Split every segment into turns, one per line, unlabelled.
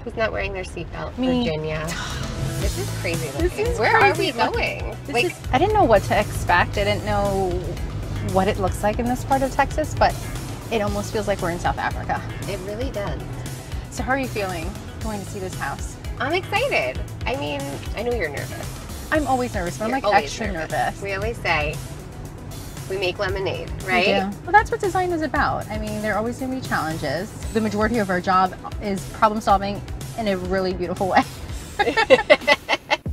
Who's not wearing their seatbelt?
Me.
Virginia. This is crazy looking. Where are we going?
I didn't know what to expect. I didn't know what it looks like in this part of Texas, but it almost feels like we're in South Africa.
It really does.
So how are you feeling going to see this house?
I'm excited. I mean, I know you're nervous.
I'm always nervous, but I'm like extra nervous.
We always say, we make lemonade, right?
We do. Well, that's what design is about. I mean, there are always going to be challenges. The majority of our job is problem solving in a really beautiful way.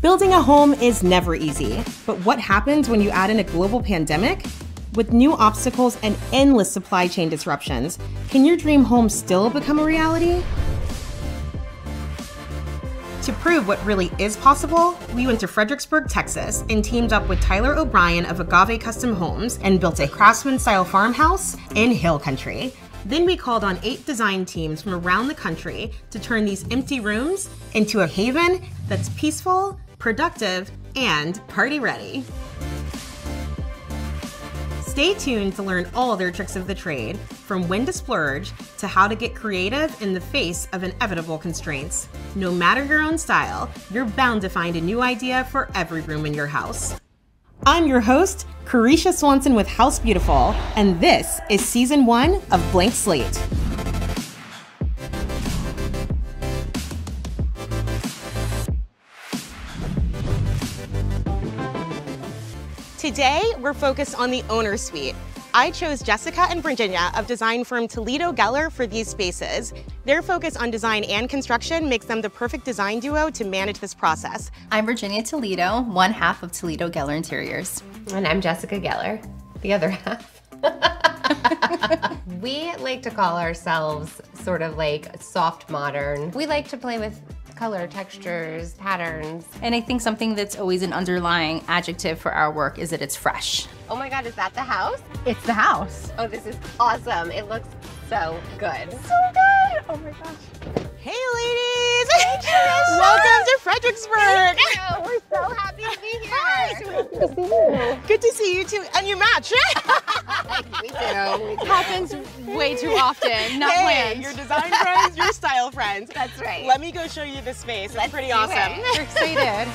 Building a home is never easy, but what happens when you add in a global pandemic? With new obstacles and endless supply chain disruptions, can your dream home still become a reality? To prove what really is possible, we went to Fredericksburg, Texas, and teamed up with Tyler O'Brien of Agave Custom Homes and built a craftsman-style farmhouse in Hill Country. Then we called on 8 design teams from around the country to turn these empty rooms into a haven that's peaceful, productive, and party-ready. Stay tuned to learn all their tricks of the trade, from when to splurge to how to get creative in the face of inevitable constraints. No matter your own style, you're bound to find a new idea for every room in your house. I'm your host, Carisha Swanson with House Beautiful, and this is Season 1 of Blank Slate.
Today, we're focused on the owner suite. I chose Jessica and Virginia of design firm Toledo Geller for these spaces. Their focus on design and construction makes them the perfect design duo to manage this process.
I'm Virginia Toledo, one half of Toledo Geller Interiors.
And I'm Jessica Geller, the other half. We like to call ourselves sort of like soft modern. We like to play with color, textures, patterns.
And I think something that's always an underlying adjective for our work is that it's fresh.
Oh my God, is that the house?
It's the house.
Oh, this is awesome. It looks so good.
So good. Oh my gosh.
Hey ladies! Welcome to Fredericksburg!
We're so happy to be here.
Hi, so happy to see you. Good to see you too, and you match.
We do.
Happens way too often, not
Hey,
planned.
your design friends, your style friends.
That's right.
Let me go show you this space. It's pretty
do
awesome.
it.
We're excited.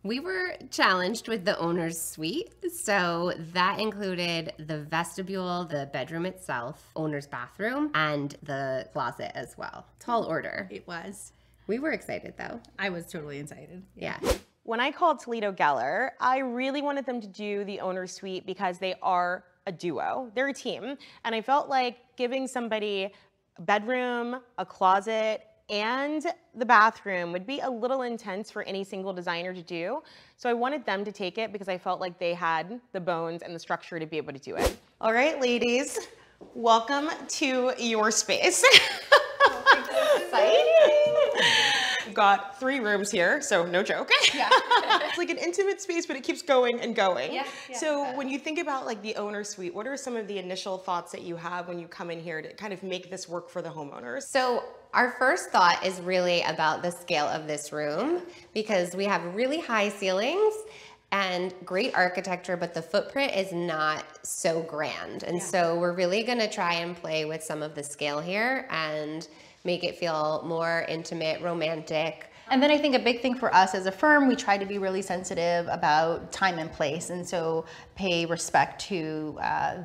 We were challenged with the owner's suite, so that included the vestibule, the bedroom itself, owner's bathroom, and the closet as well. Tall order.
It was.
We were excited though.
I was totally excited.
Yeah.
When I called Toledo Geller, I really wanted them to do the owner suite because they are a duo. They're a team. And I felt like giving somebody a bedroom, a closet, and the bathroom would be a little intense for any single designer to do. So I wanted them to take it because I felt like they had the bones and the structure to be able to do it. All right, ladies, welcome to your space. We've got 3 rooms here, so no joke.
Yeah.
It's like an intimate space, but it keeps going and going.
Yeah,
So when you think about like the owner suite, what are some of the initial thoughts that you have when you come in here to kind of make this work for the homeowners?
So our first thought is really about the scale of this room because we have really high ceilings and great architecture, but the footprint is not so grand. And so we're really gonna try and play with some of the scale here and make it feel more intimate, romantic.
And then I think a big thing for us as a firm, we try to be really sensitive about time and place, and so pay respect to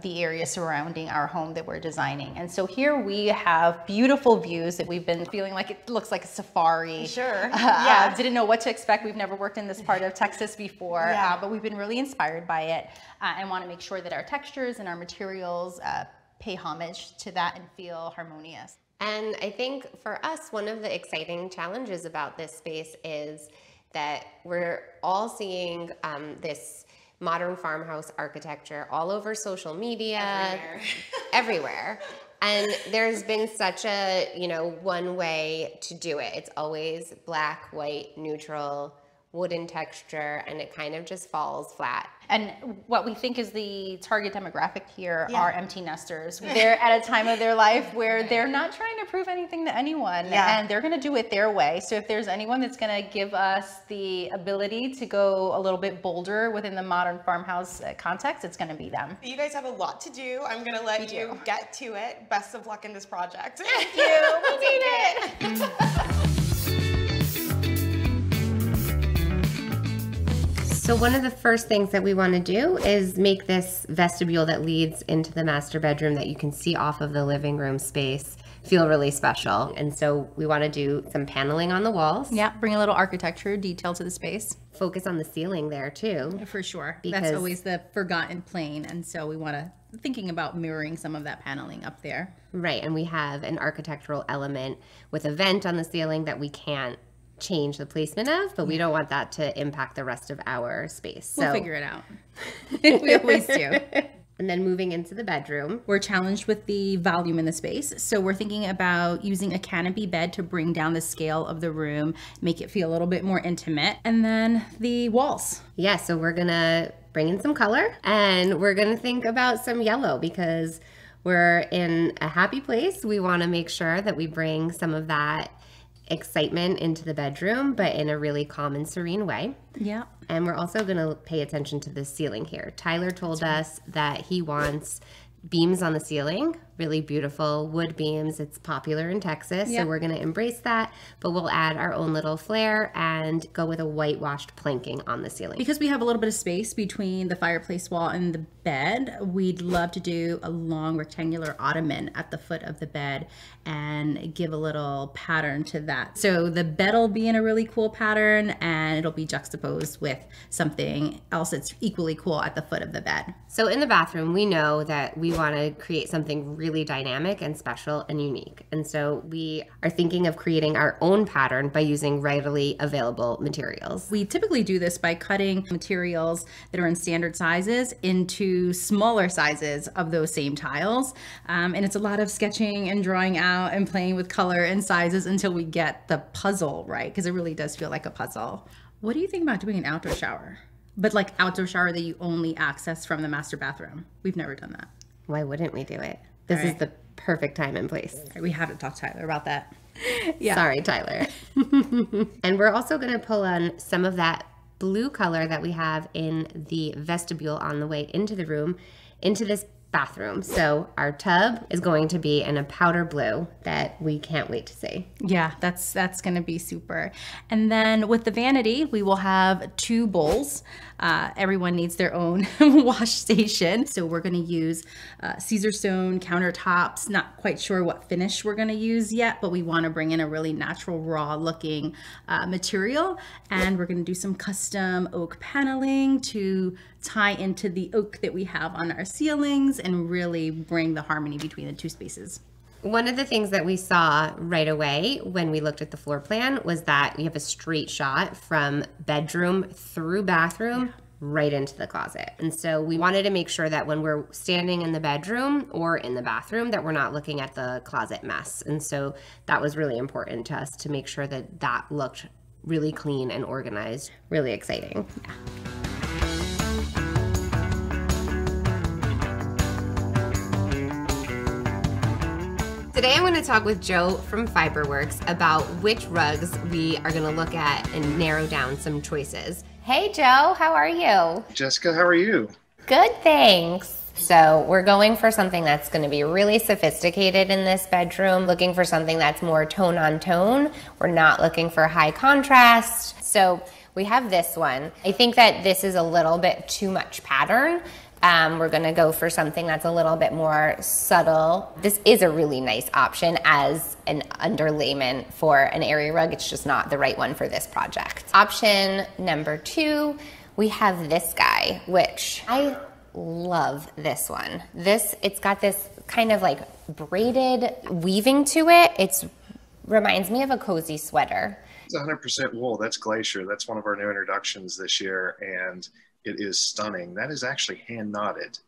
the area surrounding our home that we're designing. And so here we have beautiful views that we've been feeling like it looks like a safari.
Sure.
Didn't know what to expect. We've never worked in this part of Texas before, but we've been really inspired by it and want to make sure that our textures and our materials pay homage to that and feel harmonious.
And I think for us, one of the exciting challenges about this space is that we're all seeing this modern farmhouse architecture all over social media, everywhere. And there's been such a, one way to do it. It's always black, white, neutral, wooden texture, and it kind of just falls flat.
And what we think is the target demographic here are empty nesters. They're at a time of their life where they're not trying to prove anything to anyone, and they're gonna do it their way. So if there's anyone that's gonna give us the ability to go a little bit bolder within the modern farmhouse context, it's gonna be them.
You guys have a lot to do. I'm gonna let you get to it. Best of luck in this project.
Thank you. We made it. So one of the first things that we want to do is make this vestibule that leads into the master bedroom that you can see off of the living room space feel really special. And so we want to do some paneling on the walls.
Yeah, bring a little architecture detail to the space.
Focus on the ceiling there too.
For sure.
Because
that's always the forgotten plane. And so we want to thinking about mirroring some of that paneling up there.
Right. And we have an architectural element with a vent on the ceiling that we can't change the placement of, but we don't want that to impact the rest of our space.
We'll figure it out. We always do.
And then moving into the bedroom.
We're challenged with the volume in the space. So we're thinking about using a canopy bed to bring down the scale of the room, make it feel a little bit more intimate. And then the walls.
Yeah, so we're gonna bring in some color and we're gonna think about some yellow because we're in a happy place. We wanna make sure that we bring some of that excitement into the bedroom, but in a really calm and serene way.
Yeah.
And we're also going to pay attention to the ceiling here. Tyler told us that he wants beams on the ceiling, really beautiful wood beams. It's popular in Texas, so we're going to embrace that, but we'll add our own little flair and go with a whitewashed planking on the ceiling.
Because we have a little bit of space between the fireplace wall and the bed, we'd love to do a long rectangular ottoman at the foot of the bed and give a little pattern to that. So the bed will be in a really cool pattern and it'll be juxtaposed with something else that's equally cool at the foot of the bed.
So in the bathroom, we know that we want to create something really dynamic and special and unique. And so we are thinking of creating our own pattern by using readily available materials.
We typically do this by cutting materials that are in standard sizes into smaller sizes of those same tiles. And it's a lot of sketching and drawing out and playing with color and sizes until we get the puzzle right, because it really does feel like a puzzle. What do you think about doing an outdoor shower? But like outdoor shower that you only access from the master bathroom. We've never done that.
Why wouldn't we do it? This is the perfect time and place.
We have to talk to Tyler about that.
Sorry, Tyler. And we're also going to pull on some of that blue color that we have in the vestibule on the way into the room, into this bathroom. So our tub is going to be in a powder blue that we can't wait to see.
Yeah, that's going to be super. And then with the vanity, we will have 2 bowls. Everyone needs their own wash station. So we're going to use Caesar stone countertops. Not quite sure what finish we're going to use yet, but we want to bring in a really natural, raw looking material. And we're going to do some custom oak paneling to tie into the oak that we have on our ceilings and really bring the harmony between the 2 spaces.
One of the things that we saw right away when we looked at the floor plan was that we have a straight shot from bedroom through bathroom right into the closet. And so we wanted to make sure that when we're standing in the bedroom or in the bathroom that we're not looking at the closet mess. And so that was really important to us to make sure that that looked really clean and organized. Really exciting. Today I'm going to talk with Joe from Fiberworks about which rugs we are going to look at and narrow down some choices. Hey Joe, how are you?
Jessica, how are you?
Good, thanks. So we're going for something that's going to be really sophisticated in this bedroom, looking for something that's more tone on tone. We're not looking for high contrast. So we have this one. I think that this is a little bit too much pattern. We're going to go for something that's a little bit more subtle. This is a really nice option as an underlayment for an area rug. It's just not the right one for this project. Option number 2, we have this guy, which I love this one. It's got this kind of like braided weaving to it. It reminds me of a cozy sweater.
It's 100% wool. That's Glacier. That's one of our new introductions this year, and it is stunning. That is actually hand knotted.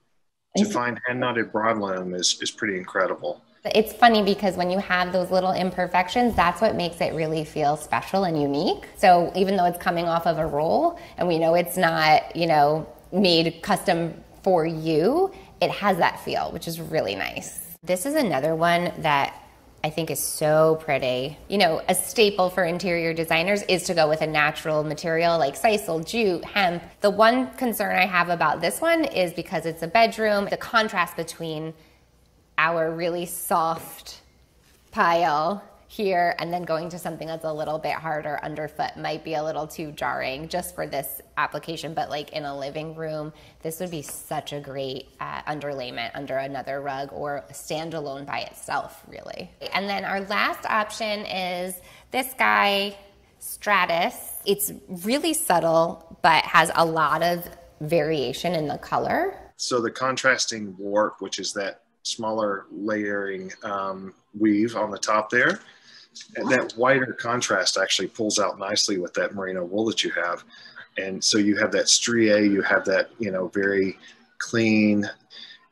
To find hand knotted broadloom is pretty incredible.
It's funny because when you have those little imperfections, that's what makes it really feel special and unique. So even though it's coming off of a roll and we know it's not, made custom for you, it has that feel, which is really nice. This is another one that I think is so pretty. A staple for interior designers is to go with a natural material like sisal, jute, hemp. The one concern I have about this one is because it's a bedroom, the contrast between our really soft pile here and then going to something that's a little bit harder underfoot might be a little too jarring just for this application, but like in a living room, this would be such a great underlayment under another rug or standalone by itself, really. And then our last option is this guy, Stratus. It's really subtle, but has a lot of variation in the color.
So the contrasting warp, which is that smaller layering weave on the top there, and that whiter contrast actually pulls out nicely with that merino wool that you have. And so you have that strié, you have that, very clean.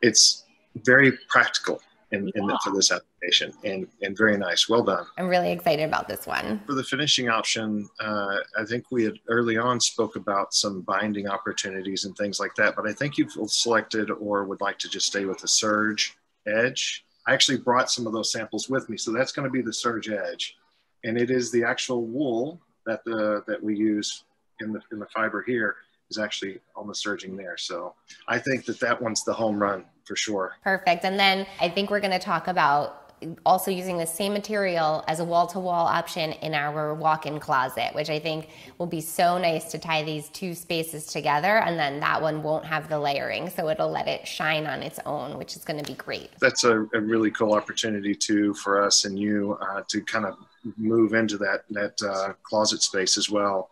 It's very practical for this application and very nice. Well done.
I'm really excited about this one.
For the finishing option, I think we had early on spoke about some binding opportunities and things like that, but I think you've selected or would like to just stay with the serge edge. I actually brought some of those samples with me. So that's going to be the serge edge. And it is the actual wool that we use in the fiber here is actually on the serging there. So I think that one's the home run for sure.
Perfect. And then I think we're going to talk about also using the same material as a wall-to-wall option in our walk-in closet, which I think will be so nice to tie these two spaces together, and then that one won't have the layering, so it'll let it shine on its own, which is going to be great.
That's a really cool opportunity too for us and you to kind of move into that closet space as well.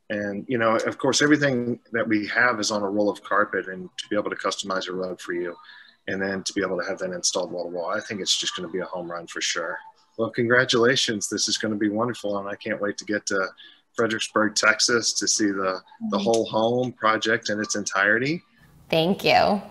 And, of course, everything that we have is on a roll of carpet, and to be able to customize a rug for you and then to be able to have that installed wall to wall, I think it's just going to be a home run for sure. Well, congratulations. This is going to be wonderful. And I can't wait to get to Fredericksburg, Texas to see the whole home project in its entirety.
Thank you.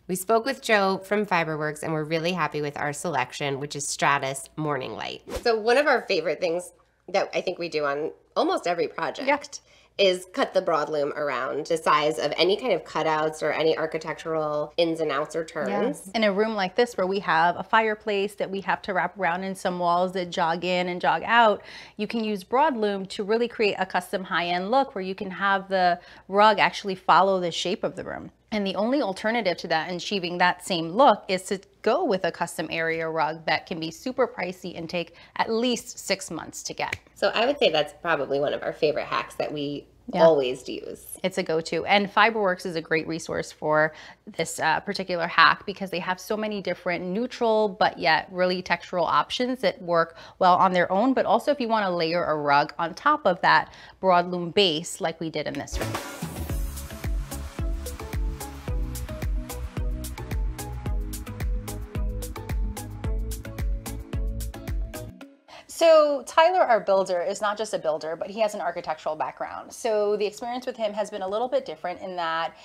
We spoke with Joe from Fiberworks and we're really happy with our selection, which is Stratus Morning Light. So one of our favorite things that I think we do on almost every project is cut the broadloom around the size of any kind of cutouts or any architectural ins and outs or turns.
Yes. In a room like this where we have a fireplace that we have to wrap around and some walls that jog in and jog out, you can use broadloom to really create a custom high-end look where you can have the rug actually follow the shape of the room. And the only alternative to that and achieving that same look is to go with a custom area rug that can be super pricey and take at least 6 months to get.
So I would say that's probably one of our favorite hacks that we always use.
It's a go-to. And Fiberworks is a great resource for this particular hack because they have so many different neutral but yet really textural options that work well on their own, but also if you want to layer a rug on top of that broadloom base like we did in this room. So Tyler, our builder, is not just a builder, but he has an architectural background. So the experience with him has been a little bit different in that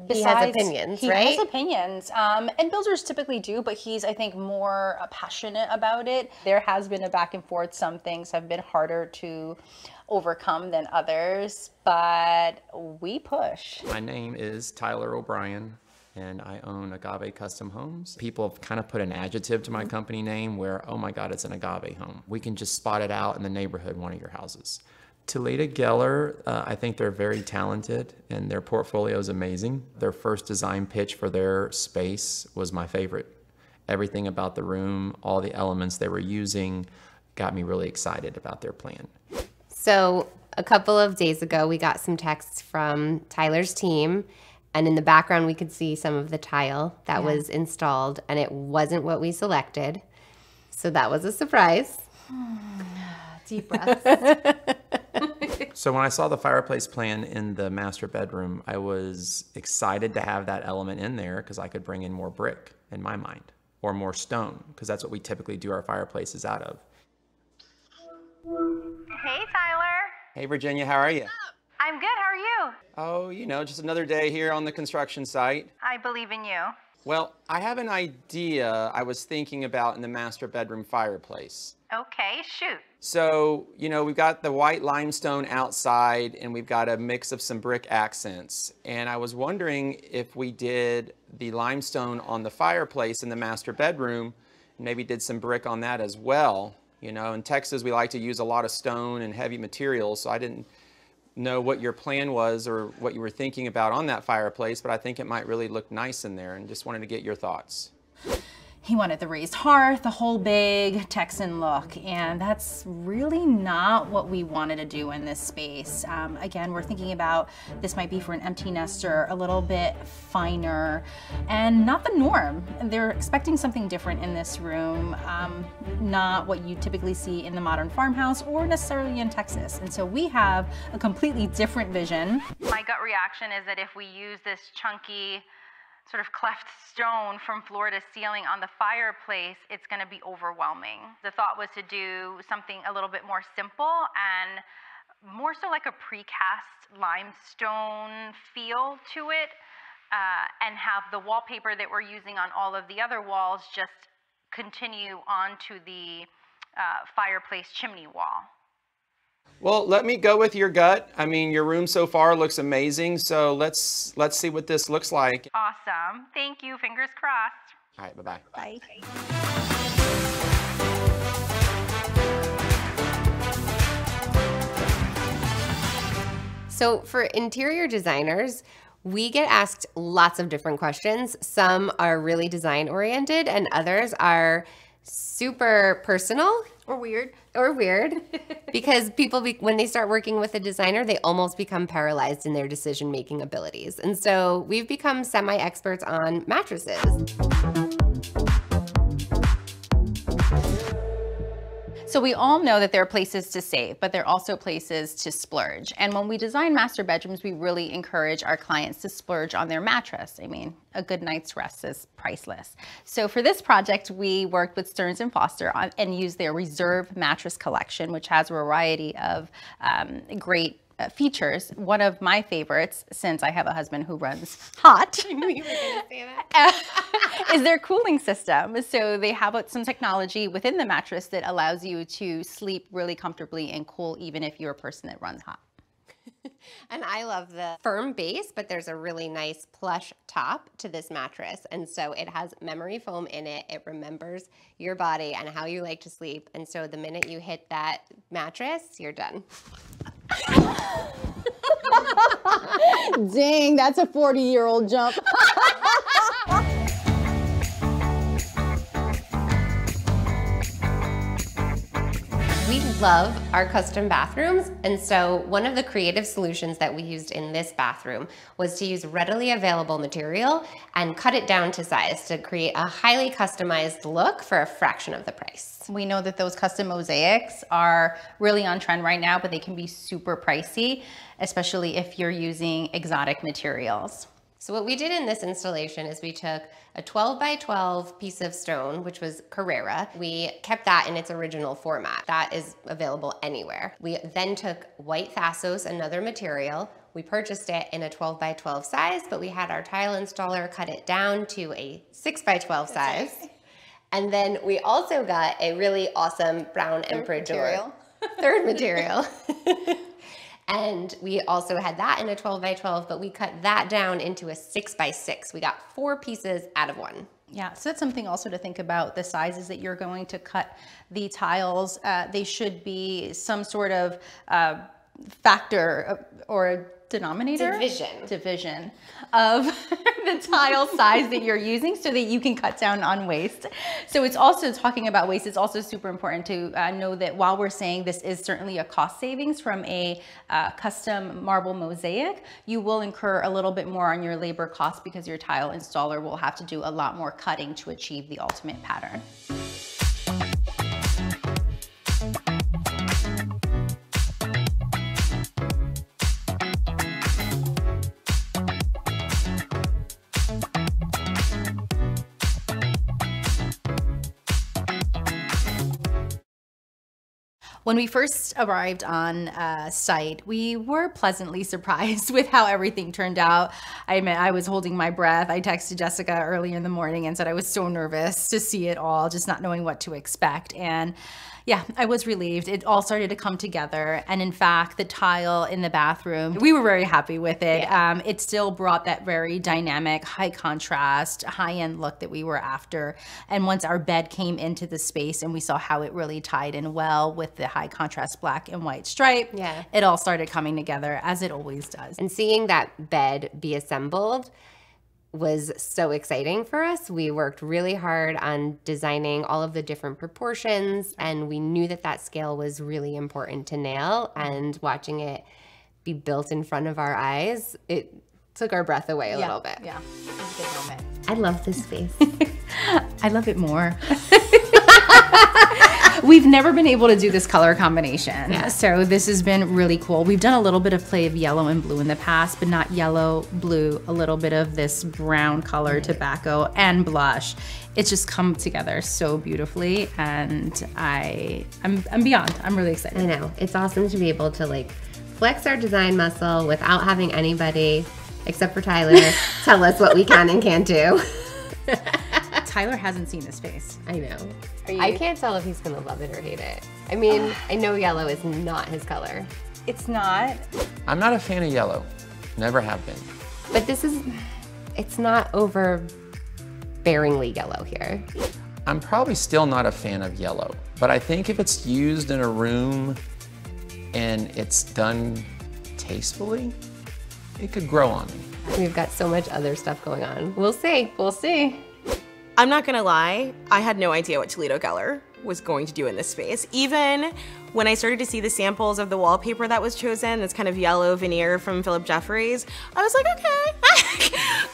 he has opinions, right?
He has opinions, and builders typically do, but he's, I think, more passionate about it. There has been a back and forth. Some things have been harder to overcome than others, but we push.
My name is Tyler O'Brien, and I own Agave Custom Homes. People have kind of put an adjective to my company name where, oh my God, it's an agave home. We can just spot it out in the neighborhood, one of your houses. Toledo Geller, I think they're very talented and their portfolio is amazing. Their first design pitch for their space was my favorite. Everything about the room, all the elements they were using got me really excited about their plan.
So a couple of days ago, we got some texts from Tyler's team. And in the background, we could see some of the tile that was installed, and it wasn't what we selected. So that was a surprise.
Deep breaths.
So when I saw the fireplace plan in the master bedroom, I was excited to have that element in there because I could bring in more brick in my mind, or more stone, because that's what we typically do our fireplaces out of.
Hey, Tyler.
Hey, Virginia, how are you?
I'm good. How are you?
Oh, you know, just another day here on the construction site.
I believe in you.
Well, I have an idea I was thinking about in the master bedroom fireplace.
Okay, shoot.
So, you know, we've got the white limestone outside and we've got a mix of some brick accents. And I was wondering if we did the limestone on the fireplace in the master bedroom, and maybe did some brick on that as well. You know, in Texas, we like to use a lot of stone and heavy materials, so I didn't know what your plan was or what you were thinking about on that fireplace, but I think it might really look nice in there and just wanted to get your thoughts.
He wanted the raised hearth, the whole big Texan look, and that's really not what we wanted to do in this space. Again, we're thinking about this might be for an empty nester, a little bit finer, and not the norm. They're expecting something different in this room, not what you typically see in the modern farmhouse or necessarily in Texas. And so we have a completely different vision.
My gut reaction is that if we use this chunky sort of cleft stone from floor to ceiling on the fireplace, it's going to be overwhelming. The thought was to do something a little bit more simple and more so like a precast limestone feel to it, and have the wallpaper that we're using on all of the other walls just continue onto the fireplace chimney wall.
Well, let me go with your gut. I mean, your room so far looks amazing, so let's see what this looks like.
Awesome. Thank you. Fingers crossed.
All right, bye-bye.
Bye.
So for interior designers, we get asked lots of different questions. Some are really design oriented and others are super personal.
Or weird.
Because people, when they start working with a designer, they almost become paralyzed in their decision-making abilities. And so we've become semi-experts on mattresses.
So we all know that there are places to save, but there are also places to splurge. And when we design master bedrooms, we really encourage our clients to splurge on their mattress. I mean, a good night's rest is priceless. So for this project, we worked with Stearns & Foster and used their Reserve mattress collection, which has a variety of great features. One of my favorites, since I have a husband who runs hot,
I knew you were going to say that.
is their cooling system. So they have some technology within the mattress that allows you to sleep really comfortably and cool even if you're a person that runs hot.
And I love the firm base, but there's a really nice plush top to this mattress. And so it has memory foam in it. It remembers your body and how you like to sleep. And so the minute you hit that mattress, you're done.
Dang, that's a 40-year-old jump.
We love our custom bathrooms, and so one of the creative solutions that we used in this bathroom was to use readily available material and cut it down to size to create a highly customized look for a fraction of the price.
We know that those custom mosaics are really on trend right now, but they can be super pricey, especially if you're using exotic materials.
So what we did in this installation is we took a 12 by 12 piece of stone, which was Carrara. We kept that in its original format. That is available anywhere. We then took white Thassos, another material. We purchased it in a 12 by 12 size, but we had our tile installer cut it down to a 6 by 12 size. And then we also got a really awesome brown Emperor third material. And we also had that in a 12 by 12, but we cut that down into a 6 by 6. We got 4 pieces out of 1.
Yeah, so that's something also to think about, the sizes that you're going to cut the tiles. They should be some sort of factor or denominator? Division of the tile size that you're using so that you can cut down on waste. So it's also talking about waste. It's also super important to know that while we're saying this is certainly a cost savings from a custom marble mosaic, you will incur a little bit more on your labor costs because your tile installer will have to do a lot more cutting to achieve the ultimate pattern. When we first arrived on site, we were pleasantly surprised with how everything turned out. I was holding my breath. I texted Jessica early in the morning and said I was so nervous to see it all, just not knowing what to expect. And yeah, I was relieved. It all started to come together. And in fact, the tile in the bathroom, we were very happy with it.
Yeah.
It still brought that very dynamic, high contrast, high-end look that we were after. And once our bed came into the space and we saw how it really tied in well with the high contrast black and white stripe,
Yeah.
it all started coming together as it always does.
And seeing that bed be assembled was so exciting for us. We worked really hard on designing all of the different proportions, and we knew that that scale was really important to nail, and watching it be built in front of our eyes, it took our breath away a little bit.
Yeah, it was a good moment.
I love this space.
I love it more. We've never been able to do this color combination.
Yeah.
So this has been really cool. We've done a little bit of play of yellow and blue in the past, but not yellow, blue, a little bit of this brown color, tobacco, and blush. It's just come together so beautifully, and I'm beyond. I'm really excited.
I know. It's awesome to be able to like flex our design muscle without having anybody, except for Tyler, tell us what we can and can't do.
Tyler hasn't seen this space.
I know. I can't tell if he's gonna love it or hate it. I mean, I know yellow is not his color,
It's not.
I'm not a fan of yellow. Never have been.
but it's not overbearingly yellow here.
I'm probably still not a fan of yellow, but I think if it's used in a room and it's done tastefully, it could grow on me.
We've got so much other stuff going on. We'll see.
We'll see.
I'm not gonna lie, I had no idea what Toledo Geller was going to do in this space. Even when I started to see the samples of the wallpaper that was chosen, this kind of yellow veneer from Philip Jeffries, I was like, okay,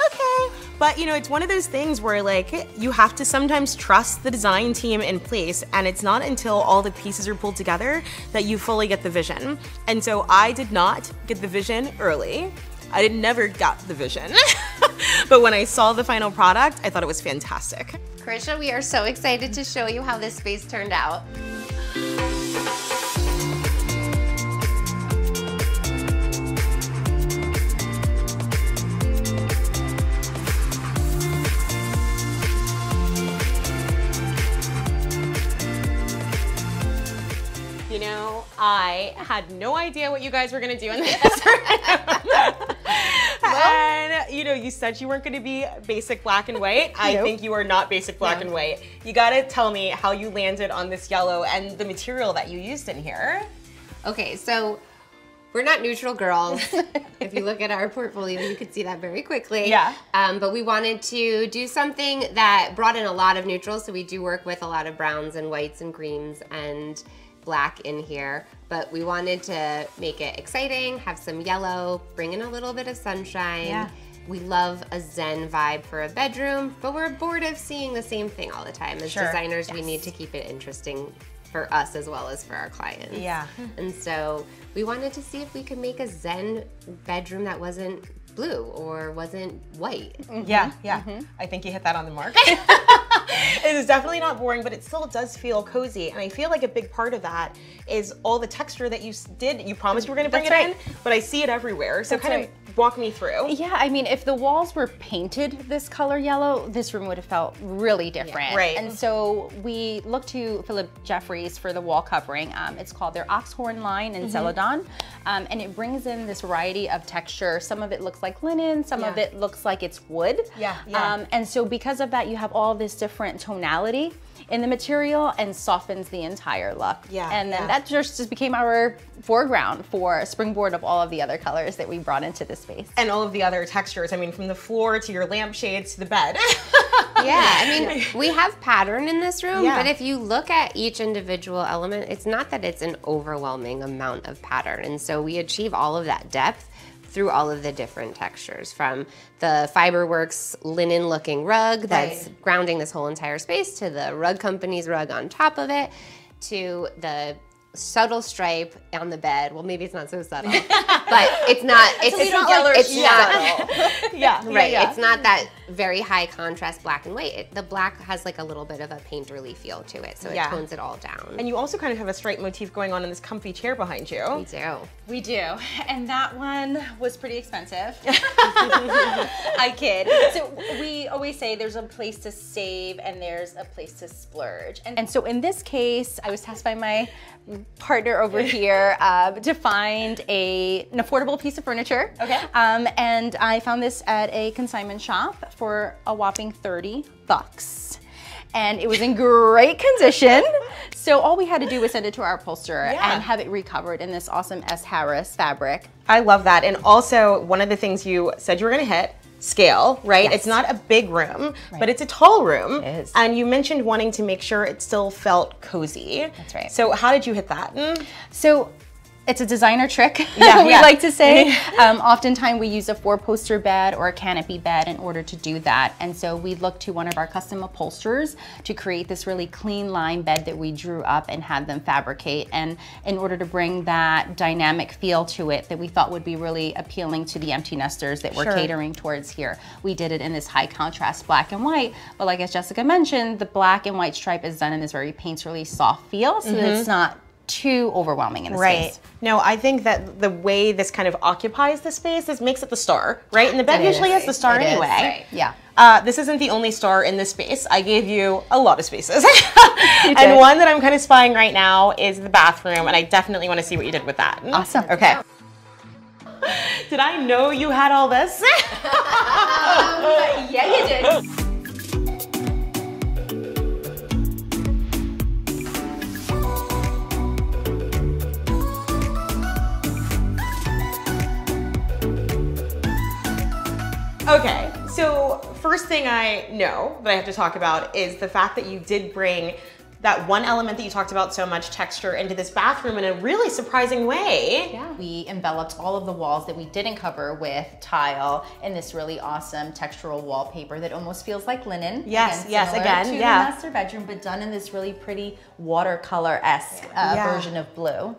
okay. But you know, it's one of those things where like, you have to sometimes trust the design team in place, and it's not until all the pieces are pulled together that you fully get the vision. And so I did not get the vision early. I never got the vision. But when I saw the final product, I thought it was fantastic.
Krisha, we are so excited to show you how this space turned out.
You know, I had no idea what you guys were gonna do in this room. And you know, you said you weren't gonna be basic black and white. I think you are not basic black and white. You gotta tell me how you landed on this yellow and the material that you used in here.
Okay, so we're not neutral girls. If you look at our portfolio, you could see that very quickly.
Yeah.
But we wanted to do something that brought in a lot of neutrals. So we do work with a lot of browns and whites and greens and black in here. But we wanted to make it exciting, have some yellow, bring in a little bit of sunshine.
Yeah.
We love a zen vibe for a bedroom, but we're bored of seeing the same thing all the time. As designers, we need to keep it interesting for us as well as for our clients.
Yeah.
And so we wanted to see if we could make a zen bedroom that wasn't blue or wasn't white.
Yeah, yeah. I think you hit that on the mark. It is definitely not boring, but it still does feel cozy. And I feel like a big part of that is all the texture that you did. You promised you were gonna bring it in, but I see it everywhere. So kind of walk me through.
Yeah, I mean, if the walls were painted this color yellow, this room would have felt really different.
Right.
And so we looked to Philip Jeffries for the wall covering. It's called their Oxhorn line in Celadon. And it brings in this variety of texture. Some of it looks like linen, some of it looks like it's wood.
Yeah.
And so because of that, you have all this different tonality in the material and softens the entire look.
Yeah,
And then
yeah.
that just became our foreground for a springboard of all of the other colors that we brought into the space.
And all of the other textures. I mean, from the floor to your lampshades to the bed.
Yeah, I mean, we have pattern in this room,
Yeah.
but if you look at each individual element, it's not that it's an overwhelming amount of pattern. And so we achieve all of that depth through all of the different textures, from the Fiberworks linen looking rug that's grounding this whole entire space, to the rug company's rug on top of it, to the subtle stripe on the bed. Well, maybe it's not so subtle, but it's not. It's not
Geller
like it's
shoe
not.
Yeah,
Right.
yeah.
It's not that very high contrast black and white. The black has like a little bit of a painterly feel to it, so it
Yeah.
tones it all down.
And you also kind of have a stripe motif going on in this comfy chair behind you.
We do.
We do, and that one was pretty expensive. I kid. So we always say there's a place to save and there's a place to splurge. And so in this case, I was tasked by my partner over here to find an affordable piece of furniture.
Okay.
And I found this at a consignment shop for a whopping $30. And it was in great condition. So all we had to do was send it to our upholsterer and have it recovered in this awesome S. Harris fabric.
I love that. And also, one of the things you said you were gonna hit, scale, right?
Yes.
It's not a big room, but it's a tall room.
It is.
And you mentioned wanting to make sure it still felt cozy.
That's right.
So how did you hit that?
So it's a designer trick,
Yeah,
we
yeah.
like to say. Oftentimes we use a 4-poster bed or a canopy bed in order to do that. And so we looked to one of our custom upholsterers to create this really clean line bed that we drew up and had them fabricate. And in order to bring that dynamic feel to it that we thought would be really appealing to the empty nesters that we're catering towards here, we did it in this high contrast black and white. But like as Jessica mentioned, the black and white stripe is done in this very painterly soft feel, so that it's not too overwhelming in the space.
No, I think that the way this kind of occupies the space, this makes it the star, right? And the bed usually is the star
It is,
anyway.
right.
Yeah.
This isn't the only star in this space. I gave you a lot of spaces. And one that I'm kind of spying right now is the bathroom, and I definitely want to see what you did with that.
Awesome.
Okay. Did I know you had all this?
Yeah, you did.
Okay, so first thing I know that I have to talk about is the fact that you did bring that one element that you talked about so much, texture, into this bathroom in a really surprising way.
Yeah. We enveloped all of the walls that we didn't cover with tile in this really awesome textural wallpaper that almost feels like linen.
Yes,
similar
again,
to
yeah.
the master bedroom, but done in this really pretty watercolor-esque version of blue.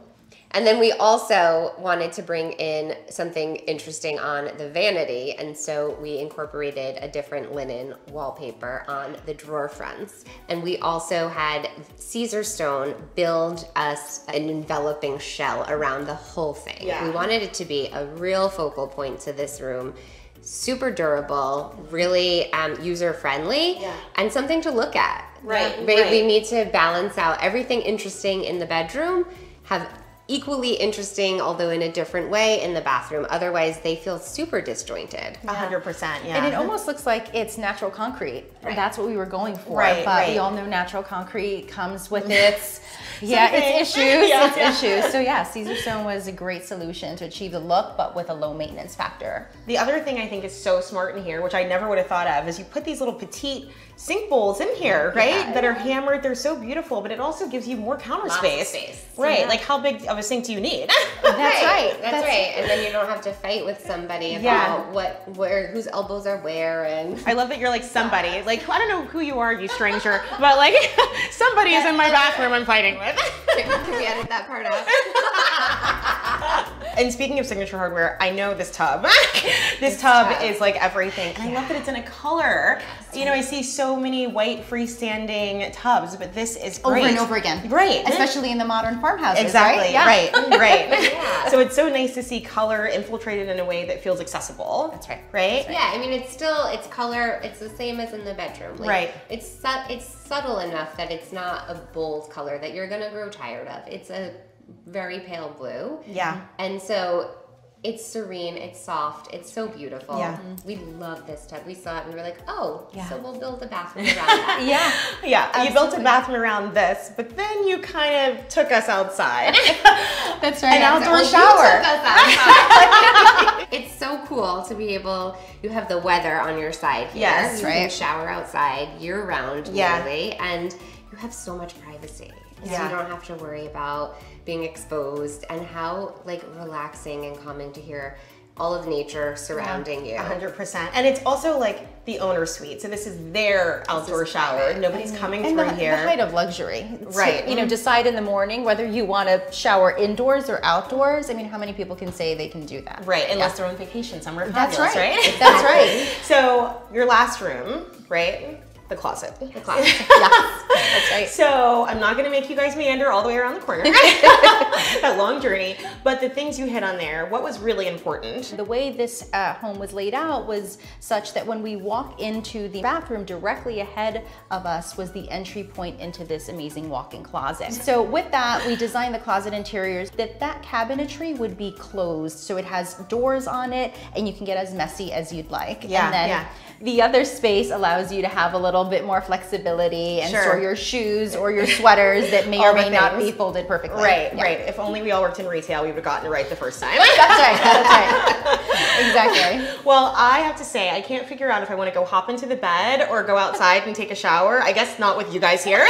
And then we also wanted to bring in something interesting on the vanity, and so we incorporated a different linen wallpaper on the drawer fronts. And we also had Caesar Stone build us an enveloping shell around the whole thing.
Yeah.
We wanted it to be a real focal point to this room. Super durable, really user-friendly, and something to look at.
Right.
We need to balance out everything interesting in the bedroom, have equally interesting, although in a different way, in the bathroom. Otherwise, they feel super disjointed.
100%, yeah.
And it almost looks like it's natural concrete.
Right.
That's what we were going for.
Right,
but
right.
we all know natural concrete comes with its its issues. Issues. So yeah, Caesar Stone was a great solution to achieve the look, but with a low maintenance factor.
The other thing I think is so smart in here, which I never would have thought of, is you put these little petite sink bowls in here, right? That are hammered. They're so beautiful, but it also gives you more counter
Lots of
space.
space.
Right. Like how big of a sink do you need?
That's right.
That's right. And then you don't have to fight with somebody about whose elbows are where, and
I love that you're like somebody. Like, I don't know who you are, you stranger, but like somebody is in my bathroom I'm fighting with.
can we edit that part out?
And speaking of signature hardware, I know this tub. This tub is like everything. And I love that it's in a color. You know, I see so many white freestanding tubs, but this is great.
Over and over again.
Right.
Especially in the modern farmhouses.
Exactly.
Right? Yeah.
Right. So it's so nice to see color infiltrated in a way that feels accessible.
That's right.
Right?
Yeah, I mean, it's color, it's the same as in the bedroom. Like,
Right.
It's subtle enough that it's not a bold color that you're gonna grow tired of. It's a very pale blue.
Yeah.
And so it's serene, it's soft, it's so beautiful.
Yeah.
We love this tub. We saw it and we were like, oh,
Yeah.
so we'll build a bathroom around that.
Yeah.
Yeah. You built a bathroom around this, but then you kind of took us outside.
That's right.
An outdoor
Well, you
shower.
took us outside. It's so cool to be able, you have the weather on your side here.
Yes,
you can
right.
shower outside year round,
Yeah.
literally, and you have so much privacy. So
Yeah.
you don't have to worry about being exposed, and how like relaxing and calming to hear all of nature surrounding you.
100%. And it's also like the owner suite. So this is their outdoor shower. Nobody's coming through here.
The height of luxury.
Right.
You know, decide in the morning whether you want to shower indoors or outdoors. I mean, how many people can say they can do that?
Right, unless they're on vacation somewhere
That's
fabulous,
right. That's right.
So your last room, right? The closet.
The closet.
Yes, that's right.
So I'm not gonna make you guys meander all the way around the corner, that long journey, but the things you hit on there, what was really important?
The way this home was laid out was such that when we walk into the bathroom, directly ahead of us was the entry point into this amazing walk-in closet. So with that, we designed the closet interiors that cabinetry would be closed. So it has doors on it and you can get as messy as you'd like.
Yeah,
and then
yeah.
The other space allows you to have a little bit more flexibility and
Sure.
store your shoes or your sweaters that may
All
or
the
may not
things.
be folded perfectly.
Right,
Yeah.
right. If only we all worked in retail, we would have gotten it right the first time.
That's right, that's right. Exactly.
Well, I have to say, I can't figure out if I want to go hop into the bed or go outside and take a shower. I guess not with you guys here.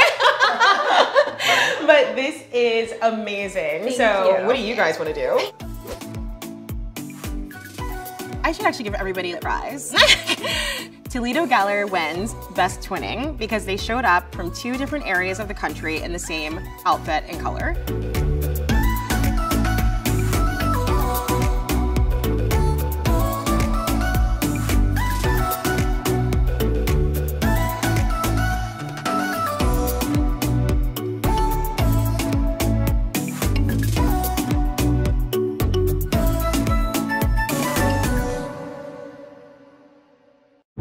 But this is amazing. So
you.
what do you guys want to do? I should actually give everybody a prize. Toledo Geller wins Best Twinning because they showed up from 2 different areas of the country in the same outfit and color.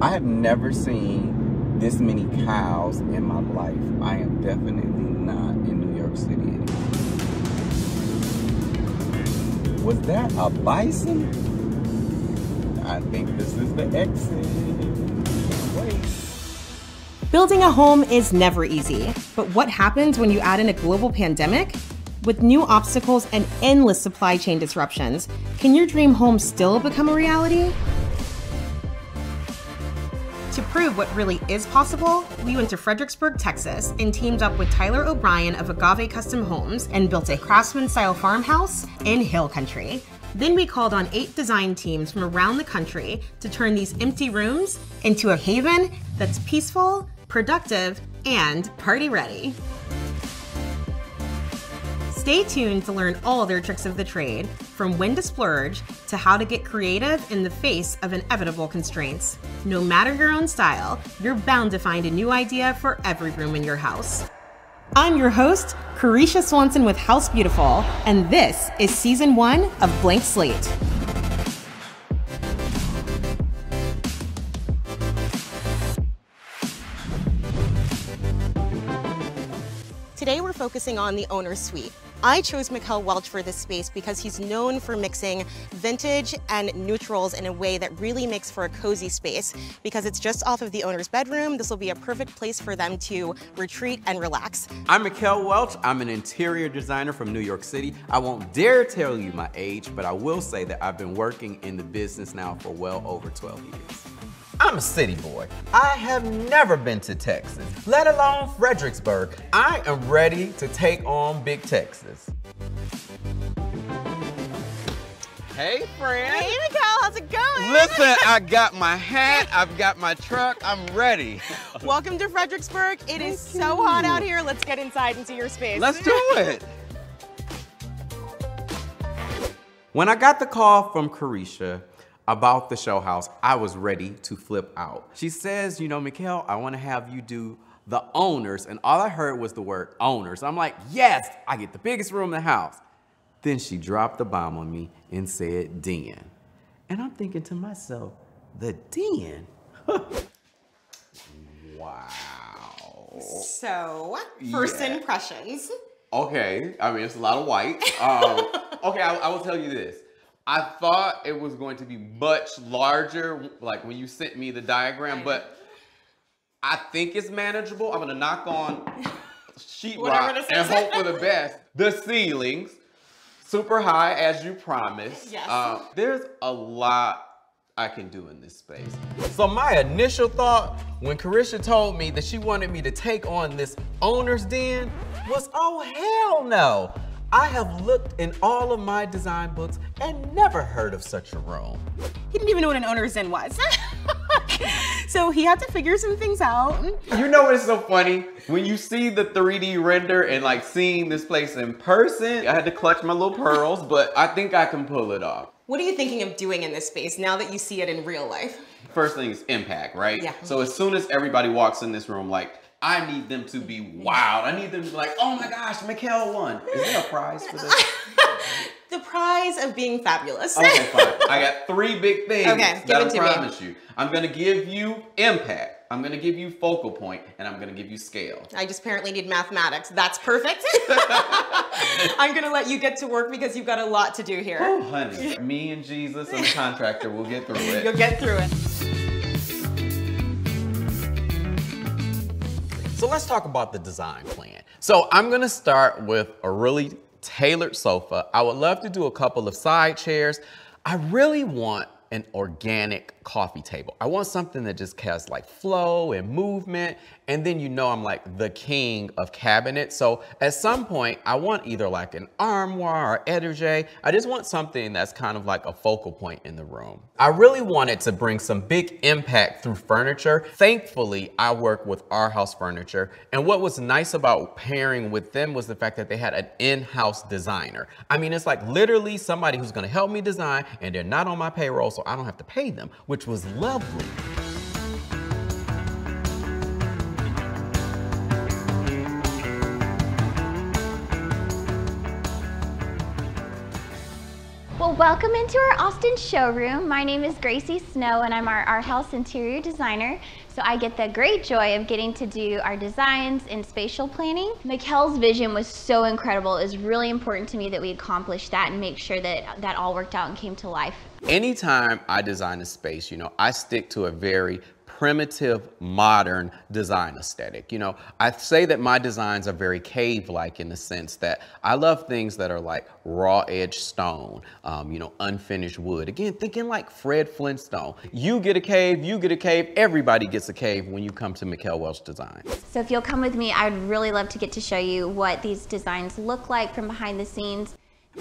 I have never seen this many cows in my life. I am definitely not in New York City anymore. Was that a bison? I think this is the exit. Can't wait.
Building a home is never easy, but what happens when you add in a global pandemic? With new obstacles and endless supply chain disruptions, can your dream home still become a reality? To prove what really is possible, we went to Fredericksburg, Texas, and teamed up with Tyler O'Brien of Agave Custom Homes and built a craftsman-style farmhouse in Hill Country. Then we called on 8 design teams from around the country to turn these empty rooms into a haven that's peaceful, productive, and party-ready. Stay tuned to learn all their tricks of the trade, from when to splurge to how to get creative in the face of inevitable constraints. No matter your own style, you're bound to find a new idea for every room in your house. I'm your host, Carisha Swanson with House Beautiful, and this is Season 1 of Blank Slate.
Today we're focusing on the owner's suite. I chose Mikkel Welch for this space because he's known for mixing vintage and neutrals in a way that really makes for a cozy space. Because it's just off of the owner's bedroom, this will be a perfect place for them to retreat and relax.
I'm Mikkel Welch. I'm an interior designer from New York City. I won't dare tell you my age, but I will say that I've been working in the business now for well over 12 years.
I'm a city boy. I have never been to Texas, let alone Fredericksburg. I am ready to take on Big Texas.
Hey, friend.
Hey Mikkel, how's it going?
Listen, I got my hat, I've got my truck, I'm ready.
Welcome to Fredericksburg. It is so hot out here. Let's get inside and see your space.
Let's do it. When I got the call from Carisha about the show house, I was ready to flip out. She says, you know, Mikkel, I want to have you do the owners, and all I heard was the word owners. I'm like, yes, I get the biggest room in the house. Then she dropped the bomb on me and said den. And I'm thinking to myself, the den? Wow.
So, first
Yeah.
impressions.
Okay, I mean, it's a lot of white. Okay, I will tell you this. I thought it was going to be much larger, like when you sent me the diagram, but I think it's manageable. I'm gonna knock on sheetrock and hope for the best. The ceilings, super high as you promised.
Yes.
There's a lot I can do in this space.
So my initial thought when Carisha told me that she wanted me to take on this owner's den was, oh hell no. I have looked in all of my design books and never heard of such a room.
He didn't even know what an owner's in was. So he had to figure some things out.
You know what's so funny? When you see the 3D render and like seeing this place in person, I had to clutch my little pearls, but I think I can pull it off.
What are you thinking of doing in this space now that you see it in real life?
First thing is impact, right?
Yeah.
So as soon as everybody walks in this room, like, I need them to be wowed. I need them to be like, oh my gosh, Mikkel won. Is there a prize for this?
The prize of being fabulous.
Okay, fine. I got 3 big things
Okay, give
that
it to
I
me.
promise you. I'm gonna give you impact. I'm gonna give you focal point, and I'm gonna give you scale.
I just apparently need mathematics. That's perfect. I'm gonna let you get to work because you've got a lot to do here.
Oh, honey, me and Jesus and the contractor will get through it.
You'll get through it.
So let's talk about the design plan. So I'm gonna start with a really tailored sofa. I would love to do a couple of side chairs. I really want an organic coffee table. I want something that just has like flow and movement. And then I'm like the king of cabinets. So at some point I want either like an armoire or étagère. I just want something that's kind of like a focal point in the room. I really wanted to bring some big impact through furniture. Thankfully, I work with Our House Furniture. And what was nice about pairing with them was the fact that they had an in-house designer. I mean, it's like literally somebody who's gonna help me design and they're not on my payroll, so I don't have to pay them, which was lovely.
Well, welcome into our Austin showroom. My name is Gracie Snow and I'm our house interior designer. So I get the great joy of getting to do our designs and spatial planning. Mikkel's vision was so incredible. It was really important to me that we accomplish that and make sure that that all worked out and came to life.
Anytime I design a space, I stick to a very primitive, modern design aesthetic. I say that my designs are very cave-like in the sense that I love things that are like raw edge stone, unfinished wood. Again, thinking like Fred Flintstone. You get a cave, everybody gets a cave when you come to Mikkel Welch Designs.
So if you'll come with me, I'd really love to get to show you what these designs look like from behind the scenes.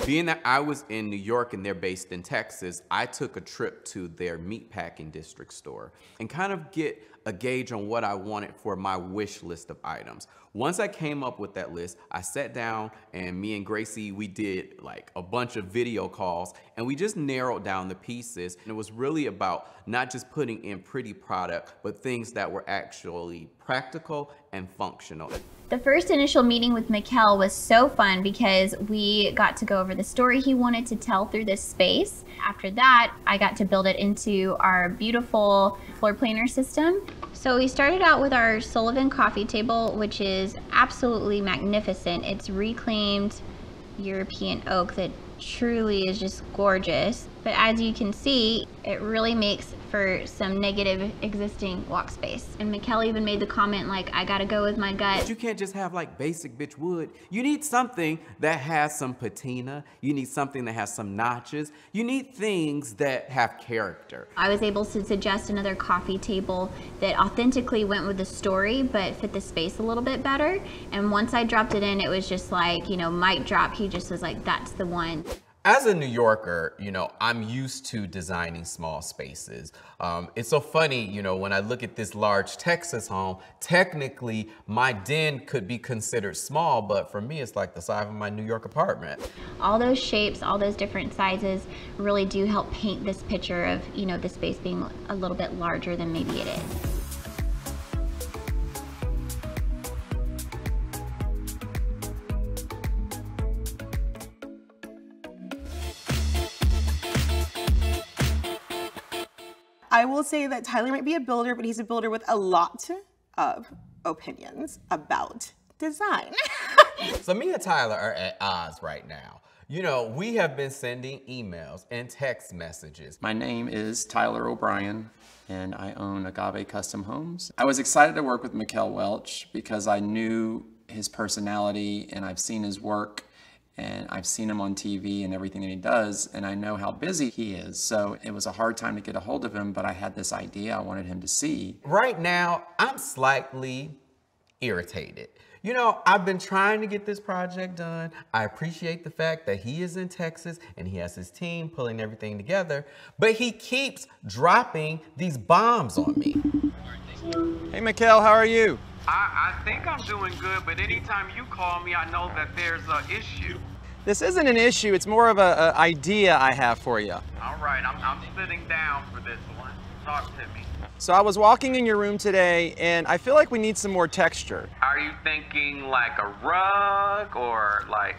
Being that I was in New York and they're based in Texas, I took a trip to their meatpacking district store and kind of get a gauge on what I wanted for my wish list of items. Once I came up with that list, I sat down and me and Gracie, we did like a bunch of video calls and we just narrowed down the pieces. And it was really about not just putting in pretty product, but things that were actually practical and functional.
The first initial meeting with Mikkel was so fun because we got to go over the story he wanted to tell through this space. After that, I got to build it into our beautiful floor planner system. So we started out with our Sullivan coffee table, which is absolutely magnificent. It's reclaimed European oak that truly is just gorgeous. But as you can see, it really makes for some negative existing walk space. And Mikkel even made the comment like, I gotta go with my gut.
You can't just have like basic bitch wood. You need something that has some patina. You need something that has some notches. You need things that have character.
I was able to suggest another coffee table that authentically went with the story, but fit the space a little bit better. And once I dropped it in, it was just like, mic drop. He just was like, that's the one.
As a New Yorker, I'm used to designing small spaces. It's so funny, when I look at this large Texas home, technically my den could be considered small, but for me, it's like the size of my New York apartment.
All those shapes, all those different sizes really do help paint this picture of, the space being a little bit larger than maybe it is.
I will say that Tyler might be a builder, but he's a builder with a lot of opinions about design.
So me and Tyler are at odds right now. We have been sending emails and text messages.
My name is Tyler O'Brien, and I own Agave Custom Homes. I was excited to work with Mikkel Welch because I knew his personality and I've seen his work. And I've seen him on TV and everything that he does, and I know how busy he is. So it was a hard time to get a hold of him, but I had this idea I wanted him to see.
Right now, I'm slightly irritated. You know, I've been trying to get this project done. I appreciate the fact that he is in Texas and he has his team pulling everything together, but he keeps dropping these bombs on me.
Hey, Mikkel, how are you?
I think I'm doing good, but anytime you call me, I know that there's an issue.
This isn't an issue, it's more of an idea I have for you.
All right, I'm sitting down for this one. Talk to me.
So I was walking in your room today, and I feel like we need some more texture.
Are you thinking like a rug or like...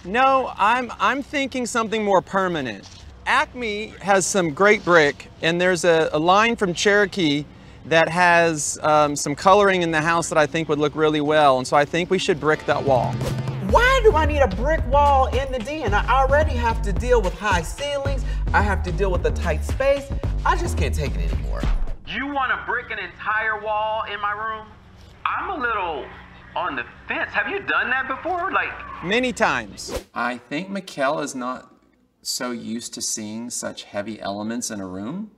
No, I'm thinking something more permanent. Acme has some great brick, and there's a line from Cherokee that has some coloring in the house that I think would look really well, and so I think we should brick that wall.
Why do I need a brick wall in the den? I already have to deal with high ceilings. I have to deal with a tight space. I just can't take it anymore.
You want to brick an entire wall in my room? I'm a little on the fence. Have you done that before? Like
many times.
I think Mikkel is not so used to seeing such heavy elements in a room.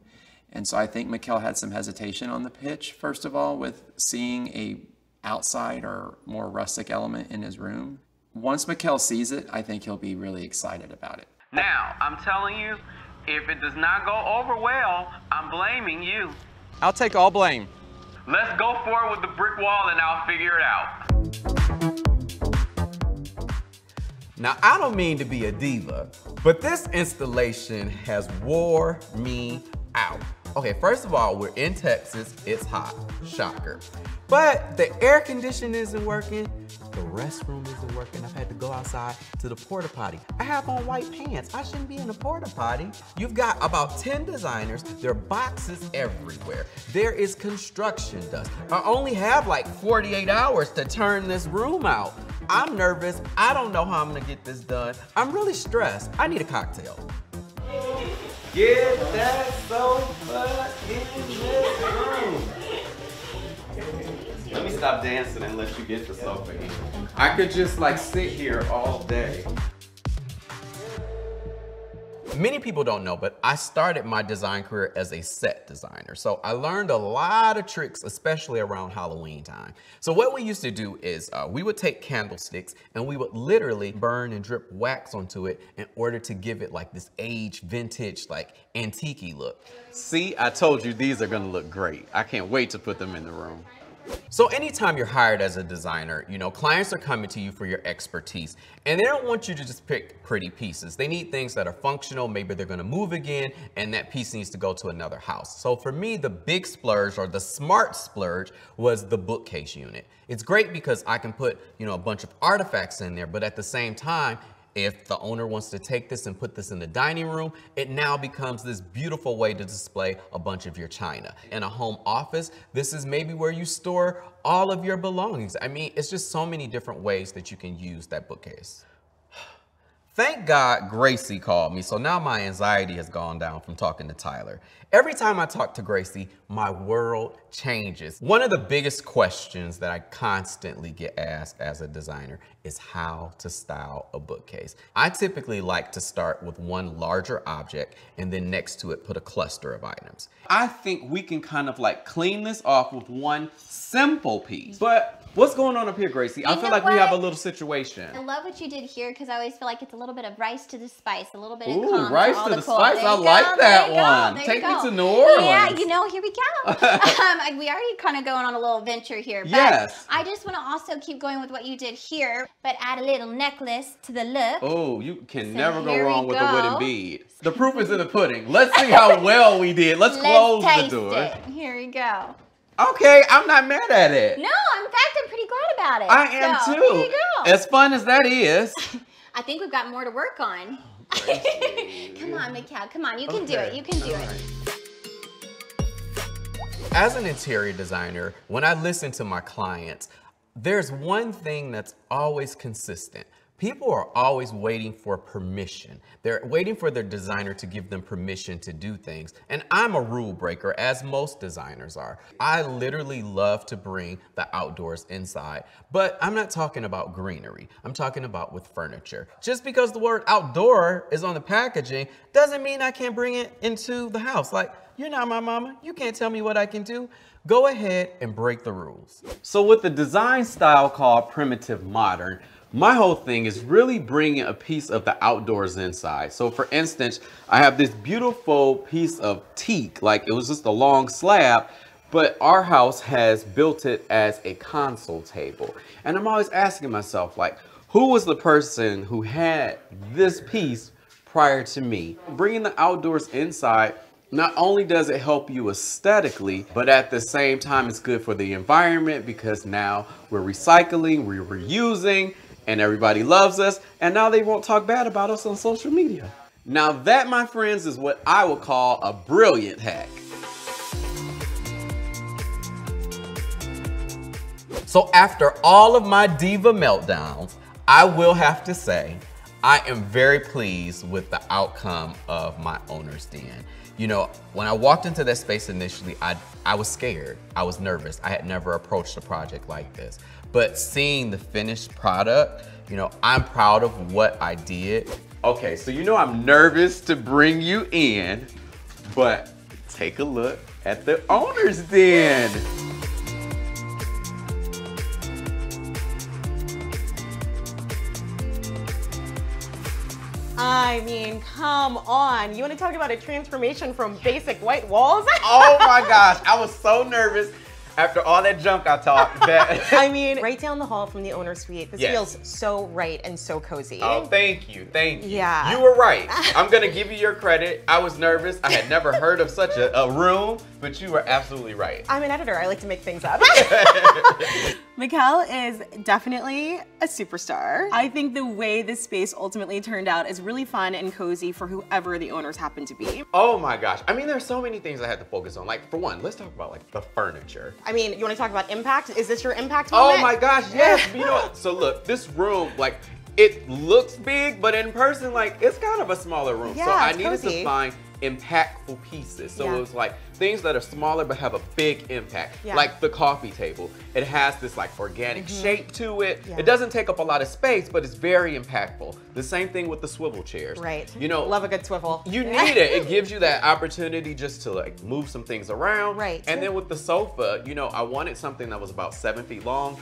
And so I think Mikkel had some hesitation on the pitch, first of all, with seeing a outside or more rustic element in his room. Once Mikkel sees it, I think he'll be really excited about it.
Now, I'm telling you, if it does not go over well, I'm blaming you.
I'll take all blame.
Let's go forward with the brick wall and I'll figure it out.
Now, I don't mean to be a diva, but this installation has wore me out. Okay, first of all, we're in Texas, it's hot, shocker. But the air conditioning isn't working, the restroom isn't working. I've had to go outside to the porta potty. I have on white pants, I shouldn't be in a porta potty. You've got about 10 designers, there are boxes everywhere. There is construction dust. I only have like 48 hours to turn this room out. I'm nervous, I don't know how I'm gonna get this done. I'm really stressed, I need a cocktail.
Get that sofa in this room. Let me stop dancing and let you get the sofa in. I could just like sit here all day.
Many people don't know, but I started my design career as a set designer. So I learned a lot of tricks, especially around Halloween time. So what we used to do is we would take candlesticks and we would literally burn and drip wax onto it in order to give it like this aged, vintage, like antique-y look.
See, I told you these are gonna look great. I can't wait to put them in the room.
So anytime you're hired as a designer, you know, clients are coming to you for your expertise and they don't want you to just pick pretty pieces. They need things that are functional. Maybe they're gonna move again and that piece needs to go to another house. So for me, the big splurge or the smart splurge was the bookcase unit. It's great because I can put, you know, a bunch of artifacts in there, but at the same time, if the owner wants to take this and put this in the dining room, it now becomes this beautiful way to display a bunch of your china. In a home office, this is maybe where you store all of your belongings. I mean, it's just so many different ways that you can use that bookcase. Thank God Gracie called me, so now my anxiety has gone down from talking to Tyler. Every time I talk to Gracie, my world changes. One of the biggest questions that I constantly get asked as a designer is how to style a bookcase. I typically like to start with one larger object and then next to it put a cluster of items.
I think we can kind of like clean this off with one simple piece. But what's going on up here, Gracie? I feel like we have a little situation.
I love what you did here because I always feel like it's a little bit of rice to the spice, a little bit of
Ooh,
calm
rice
to all
to
the
the
cold.
spice.
There
I
you
like
go,
that
there you go,
one.
there
Take
you
me
go.
to New Orleans.
Yeah, you know, here we go. We already kind of going on a little venture here. But
Yes.
I just want to also keep going with what you did here, but add a little necklace to the look.
Oh, you can
So
never go
here we
wrong with a wooden
go.
bead. The proof is in the pudding. Let's see how well we did. Let's close
taste
the door.
it. Here we go.
Okay, I'm not mad at it.
No, in fact, I'm pretty glad about it.
I am
So,
too.
Here you go.
As fun as that is.
I think we've got more to work on. Come on, Mikkel. Come on, you can do it. You can do it.
As an interior designer, when I listen to my clients, there's one thing that's always consistent.
People are always waiting for permission. They're waiting for their designer to give them permission to do things. And I'm a rule breaker, as most designers are. I literally love to bring the outdoors inside, but I'm not talking about greenery. I'm talking about with furniture. Just because the word outdoor is on the packaging doesn't mean I can't bring it into the house. Like, you're not my mama. You can't tell me what I can do. Go ahead and break the rules.
So with the design style called primitive modern, my whole thing is really bringing a piece of the outdoors inside. So for instance, I have this beautiful piece of teak, like it was just a long slab, but our house has built it as a console table. And I'm always asking myself, like, who was the person who had this piece prior to me? Bringing the outdoors inside, not only does it help you aesthetically, but at the same time, it's good for the environment because now we're recycling, we're reusing, and everybody loves us, and now they won't talk bad about us on social media. Now that, my friends, is what I would call a brilliant hack.
So after all of my diva meltdowns, I will have to say, I am very pleased with the outcome of my owner's den. You know, when I walked into that space initially, I was scared. I was nervous. I had never approached a project like this. But seeing the finished product, you know, I'm proud of what I did.
Okay, so you know I'm nervous to bring you in, but take a look at the owner's den.
I mean, come on. You want to talk about a transformation from basic white walls?
Oh my gosh, I was so nervous after all that junk I talked.
I mean, right down the hall from the owner's suite. This
Yes.
feels so right and so cozy.
Oh, thank you, thank you.
Yeah.
You were right. I'm gonna give you your credit. I was nervous. I had never heard of such a room, but you were absolutely right.
I'm an editor. I like to make things up. Mikkel is definitely a superstar. I think the way this space ultimately turned out is really fun and cozy for whoever the owners happen to be.
Oh my gosh. I mean, there's so many things I had to focus on. Like, for one, let's talk about like the furniture.
I mean, you want to talk about impact? Is this your impact moment?
Oh my gosh, yes. You know what? So look, this room, like, it looks big, but in person, like, it's kind of a smaller room.
Yeah,
so I
it's
needed
cozy.
to find impactful pieces. So
Yeah.
it was like things that are smaller but have a big impact.
Yeah.
Like the coffee table. It has this like organic shape to it.
Yeah.
It doesn't take up a lot of space, but it's very impactful. The same thing with the swivel chairs.
Right.
You know,
Love a good swivel.
you need it. It gives you that opportunity just to like move some things around.
Right.
And then with the sofa, you know, I wanted something that was about 7 feet long,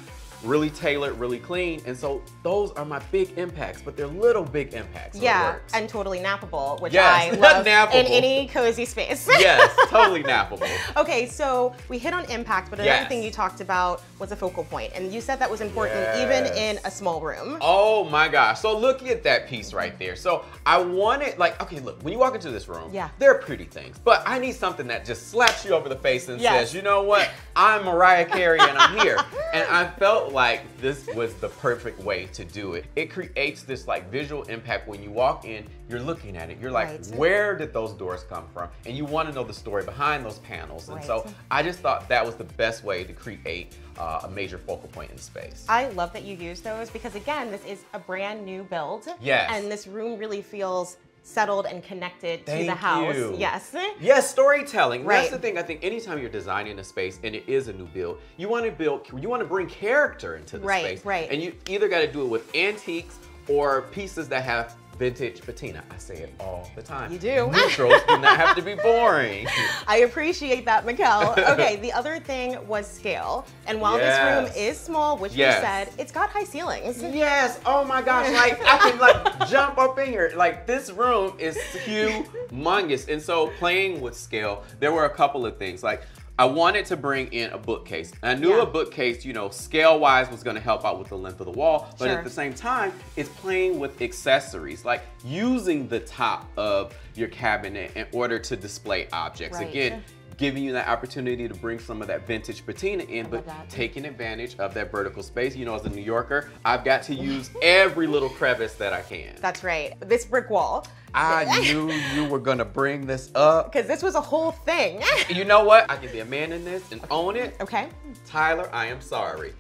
really tailored, really clean. And so those are my big impacts, but they're little big impacts. So it
Yeah,
works.
and totally nappable, which
Yes,
I love
nappable.
in any cozy space.
Yes, totally nappable.
Okay, so we hit on impact, but another
Yes.
thing you talked about was a focal point, and you said that was important
Yes.
even in a small room.
Oh my gosh. So look at that piece right there. So I wanted, like, okay, look, when you walk into this room,
Yeah.
there are pretty things, but I need something that just slaps you over the face and
Yes.
says, you know what? I'm Mariah Carey and I'm here. And I felt like this was the perfect way to do it. It creates this like visual impact when you walk in, you're looking at it, you're like,
Right.
where did those doors come from? And you want to know the story behind those panels. And so
Right.
I just thought that was the best way to create a major focal point in space.
I love that you use those because again, this is a brand new build.
Yes.
And this room really feels settled and connected to the
Thank
house.
you.
Yes.
Yes, storytelling.
Right.
That's the thing. I think anytime you're designing a space and it is a new build, you want to bring character into the
Right,
space.
right.
And you either got to do it with antiques or pieces that have vintage patina. I say it all the time.
You do.
Neutrals do not have to be boring.
I appreciate that, Mikkel. Okay, the other thing was scale. And while this room
Yes.
is small, which
Yes.
you said, it's got high ceilings.
Yes, oh my gosh, like I can like jump up in here. Like this room is humongous. And so playing with scale, there were a couple of things. Like I wanted to bring in a bookcase. I knew
Yeah.
a bookcase, you know, scale-wise was gonna help out with the length of the wall, but
Sure.
at the same time, it's playing with accessories, like using the top of your cabinet in order to display objects.
Right.
Again, giving you that opportunity to bring some of that vintage patina in, but
love that.
taking advantage of that vertical space. You know, as a New Yorker, I've got to use every little crevice that I can.
That's right. This brick wall,
I knew you were gonna bring this up.
Because this was a whole thing.
You know what? I can be a man in this and own it.
Okay.
Tyler, I am sorry.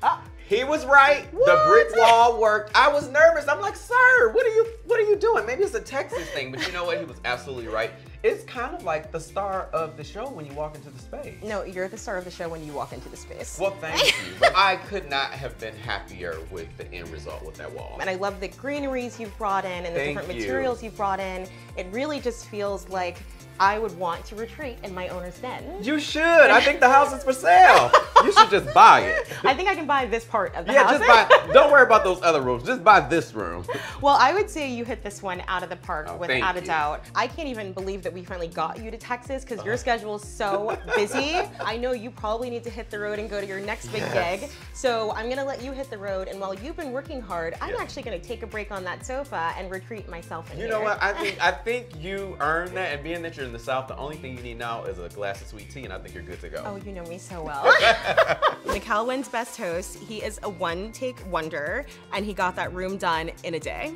He was right. The brick wall worked. I was nervous. I'm like, sir, what are you doing? Maybe it's a Texas thing, but you know what? He was absolutely right. It's kind of like the star of the show when you walk into the space.
No, you're the star of the show when you walk into the space.
Well, thank you. But I could not have been happier with the end result with that wall.
And I love the greeneries you've brought in and the different materials you've brought in. It really just feels like I would want to retreat in my owner's den.
You should. I think the house is for sale. You should just buy it.
I think I can buy this part of the house.
Just buy. Don't worry about those other rooms. Just buy this room.
Well, I would say you hit this one out of the park without a
you.
doubt. I can't even believe that we finally got you to Texas because your schedule is so busy. I know you probably need to hit the road and go to your next big gig. So I'm gonna let you hit the road, and while you've been working hard, I'm actually gonna take a break on that sofa and retreat myself in here.
You know what? I think you earned that, and being that you're in the South, the only thing you need now is a glass of sweet tea, and I think you're good to go.
Oh, you know me so well. Mikkel wins Best Host. He is a one-take wonder, and he got that room done in a day.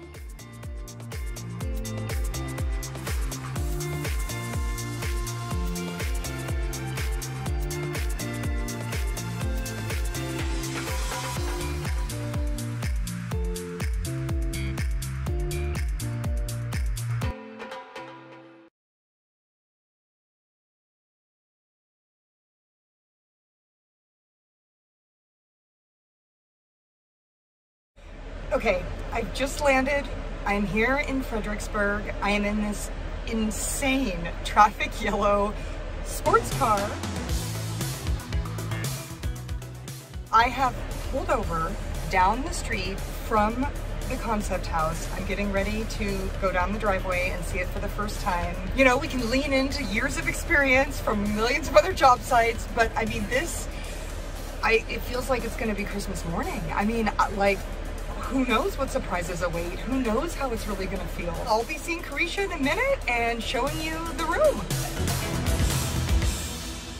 Okay, I've just landed. I'm here in Fredericksburg. I am in this insane traffic yellow sports car. I have pulled over down the street from the concept house. I'm getting ready to go down the driveway and see it for the first time. You know, we can lean into years of experience from millions of other job sites, but I mean, it feels like it's gonna be Christmas morning. I mean, like, who knows what surprises await? Who knows how it's really gonna feel? I'll be seeing Carisha in a minute and showing you the room.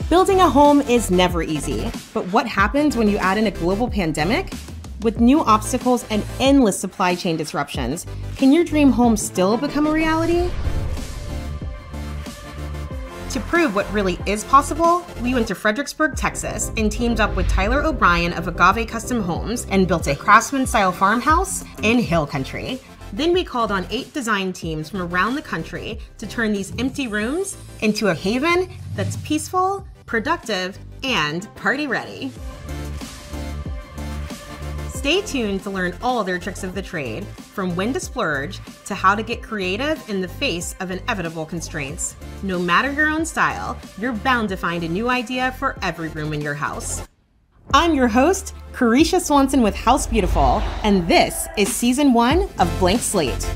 Building a home is never easy, but what happens when you add in a global pandemic? With new obstacles and endless supply chain disruptions, can your dream home still become a reality? To prove what really is possible, we went to Fredericksburg, Texas, and teamed up with Tyler O'Brien of Agave Custom Homes and built a craftsman-style farmhouse in Hill Country. Then we called on 8 design teams from around the country to turn these empty rooms into a haven that's peaceful, productive, and party-ready. Stay tuned to learn all their tricks of the trade, from when to splurge to how to get creative in the face of inevitable constraints. No matter your own style, you're bound to find a new idea for every room in your house. I'm your host, Carisha Swanson with House Beautiful, and this is Season 1 of Blank Slate.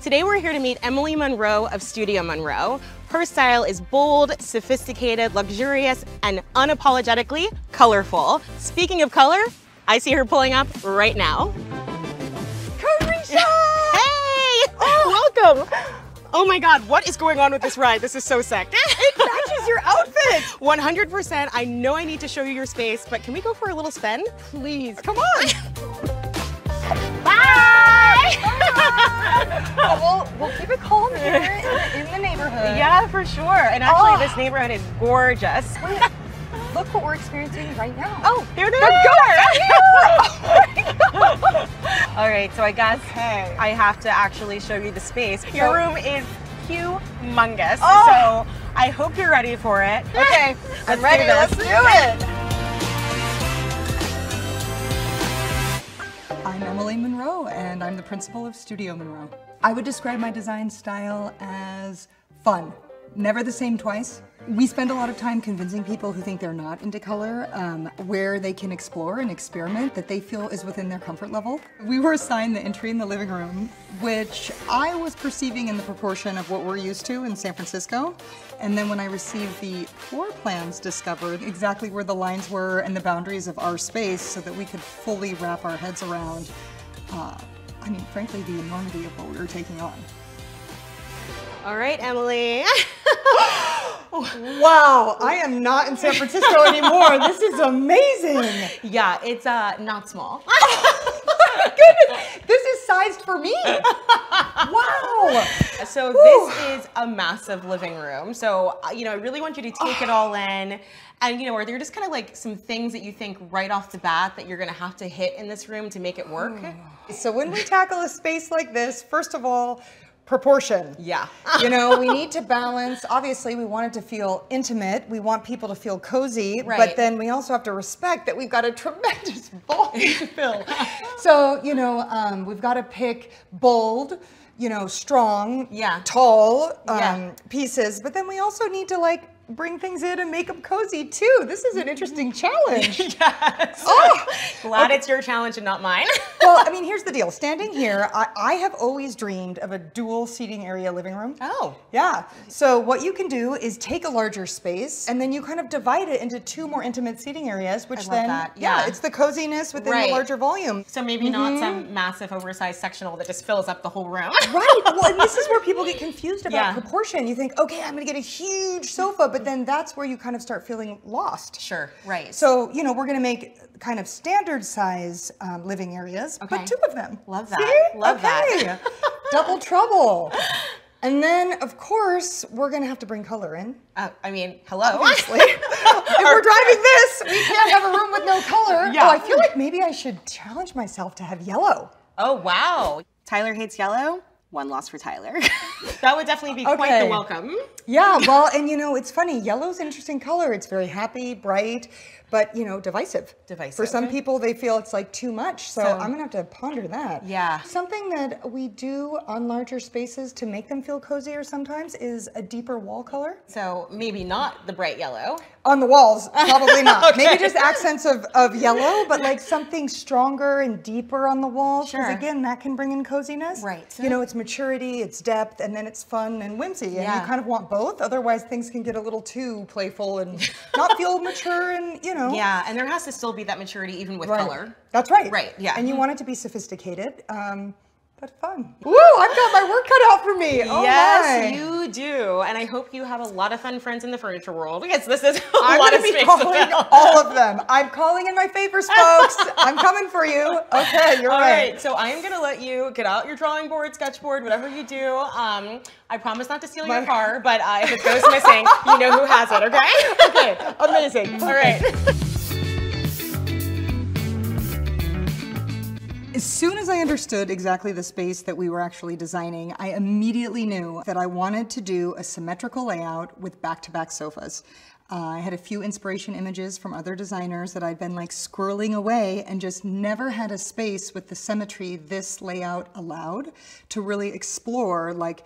Today we're here to meet Emily Monroe of Studio Monroe. Her style is bold, sophisticated, luxurious, and unapologetically colorful. Speaking of color, I see her pulling up right now. Carisha! Hey! Welcome! Oh my God, what is going on with this ride? This is so sick.
It matches your outfit!
100%. I know I need to show you your space, but can we go for a little spin? Please, come on. Bye!
We'll keep it calm here in the neighborhood.
Yeah, for sure. And actually, this neighborhood is gorgeous.
Wait, look what we're experiencing right now.
Oh, there they are! All right, so I guess I have to actually show you the space. Your room is humongous, so I hope you're ready for it.
Okay, I'm ready. Let's do it. I'm Emily Monroe, and I'm the principal of Studio Monroe. I would describe my design style as fun. Never the same twice. We spend a lot of time convincing people who think they're not into color where they can explore and experiment that they feel is within their comfort level. We were assigned the entry in the living room, which I was perceiving in the proportion of what we're used to in San Francisco. And then when I received the floor plans, discovered exactly where the lines were and the boundaries of our space so that we could fully wrap our heads around, I mean, frankly, the enormity of what we were taking on.
All right, Emily.
Wow, I am not in San Francisco anymore. This is amazing.
Yeah, it's not small.
Goodness, this is sized for me. Wow.
So this is a massive living room. So, you know, I really want you to take it all in. And, you know, are there just kind of like some things that you think right off the bat that you're going to have to hit in this room to make it work?
So when we tackle a space like this, first of all, proportion.
Yeah.
You know, we need to balance. Obviously, we want it to feel intimate. We want people to feel cozy.
Right.
But then we also have to respect that we've got a tremendous volume to fill. So, you know, we've got to pick bold, you know, strong, tall pieces. But then we also need to like bring things in and make them cozy too. This is an interesting challenge.
Yes.
Oh,
glad it's your challenge and not mine.
Well, I mean, here's the deal. Standing here, I have always dreamed of a dual seating area living room.
Oh.
Yeah. So what you can do is take a larger space and then you kind of divide it into two more intimate seating areas, which then, it's the coziness within the larger volume.
So maybe not some massive oversized sectional that just fills up the whole room.
Right. Well, and this is where people get confused about proportion. You think, okay, I'm going to get a huge sofa, but then that's where you kind of start feeling lost.
Sure. Right.
So, you know, we're going to make kind of standard size living areas, but two of them.
Love that.
See?
Love that.
Double trouble. And then, of course, we're going to have to bring color in.
I mean, hello.
Obviously. If we're driving this, we can't have a room with no color.
Yeah.
Oh, I feel like maybe I should challenge myself to have yellow.
Oh, wow. Tyler hates yellow. One loss for Tyler. That would definitely be quite the welcome.
Yeah, well, and you know, it's funny. Yellow's an interesting color. It's very happy, bright, but you know, divisive.
Divisive.
For some people, they feel it's like too much. So I'm gonna have to ponder that.
Yeah.
Something that we do on larger spaces to make them feel cozier sometimes is a deeper wall color.
So maybe not the bright yellow.
On the walls, probably not. Maybe just accents of yellow, but like something stronger and deeper on the walls. Because again, that can bring in coziness.
Right.
You know, it's maturity, it's depth, and then it's fun and whimsy. And you kind of want both. Otherwise, things can get a little too playful and not feel mature and, you know.
Yeah, and there has to still be that maturity even with color.
That's right.
Right, yeah.
And you want it to be sophisticated, but fun. Woo, I've got my work cut out for me. Oh
yes,
my.
you do. And I hope you have a lot of fun friends in the furniture world because this is a
I'm
lot
gonna
of
be
space
calling
to fill.
all of them. I'm calling in my favors, folks. I'm coming for you. Okay, you're
All
right.
right, so I'm gonna let you get out your drawing board, sketchboard, whatever you do. I promise not to steal your car, but if it goes missing, you know who has it, okay?
Okay, amazing.
All right.
As soon as I understood exactly the space that we were actually designing, I immediately knew that I wanted to do a symmetrical layout with back-to-back sofas. I had a few inspiration images from other designers that I'd been like squirreling away and just never had a space with the symmetry this layout allowed to really explore, like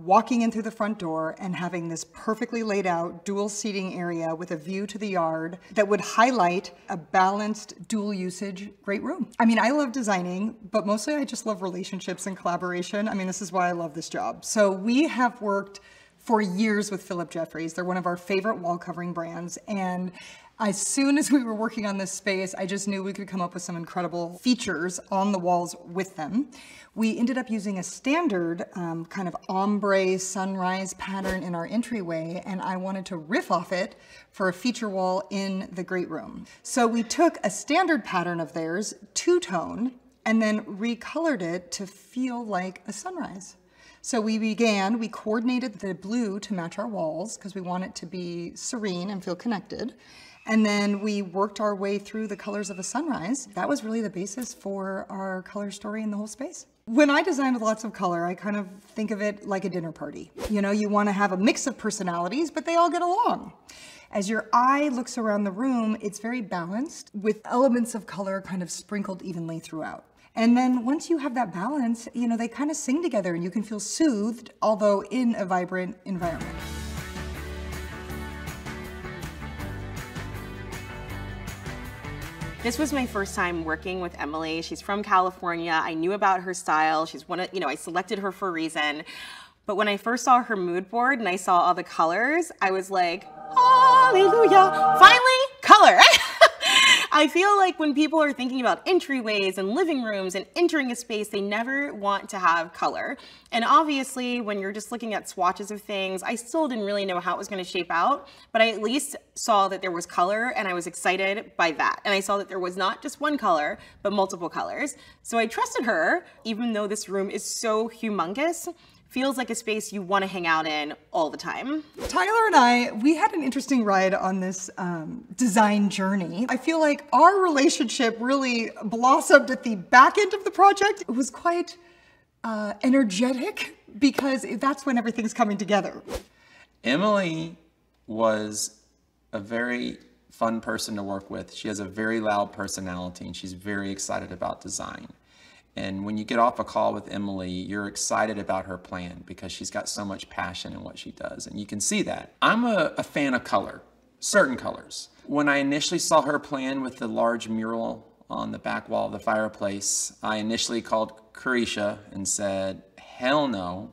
walking in through the front door and having this perfectly laid out dual seating area with a view to the yard that would highlight a balanced dual usage great room. I mean, I love designing, but mostly I just love relationships and collaboration. I mean, this is why I love this job. So we have worked for years with Philip Jeffries. They're one of our favorite wall covering brands. And as soon as we were working on this space, I just knew we could come up with some incredible features on the walls with them. We ended up using a standard kind of ombre sunrise pattern in our entryway, and I wanted to riff off it for a feature wall in the great room. So we took a standard pattern of theirs, two-tone, and then recolored it to feel like a sunrise. So we coordinated the blue to match our walls because we want it to be serene and feel connected. And then we worked our way through the colors of a sunrise. That was really the basis for our color story in the whole space. When I design with lots of color, I kind of think of it like a dinner party. You know, you want to have a mix of personalities, but they all get along. As your eye looks around the room, it's very balanced with elements of color kind of sprinkled evenly throughout. And then once you have that balance, you know, they kind of sing together and you can feel soothed, although in a vibrant environment.
This was my first time working with Emily. She's from California. I knew about her style. She's one of, you know, I selected her for a reason. But when I first saw her mood board and I saw all the colors, I was like, hallelujah, finally, color.
I feel like when people are thinking about entryways and living rooms and entering a space, they never want to have color. And obviously, when you're just looking at swatches of things, I still didn't really know how it was going to shape out, but I at least saw that there was color, and I was excited by that. And I saw that there was not just one color, but multiple colors. So I trusted her, even though this room is so humongous. Feels like a space you want to hang out in all the time.
Tyler and we had an interesting ride on this design journey. I feel like our relationship really blossomed at the back end of the project. It was quite energetic because that's when everything's coming together.
Emily was a very fun person to work with. She has a very loud personality and she's very excited about design. And when you get off a call with Emily, you're excited about her plan because she's got so much passion in what she does. And you can see that. I'm a fan of color, certain colors. When I initially saw her plan with the large mural on the back wall of the fireplace, I initially called Carisha and said, hell no.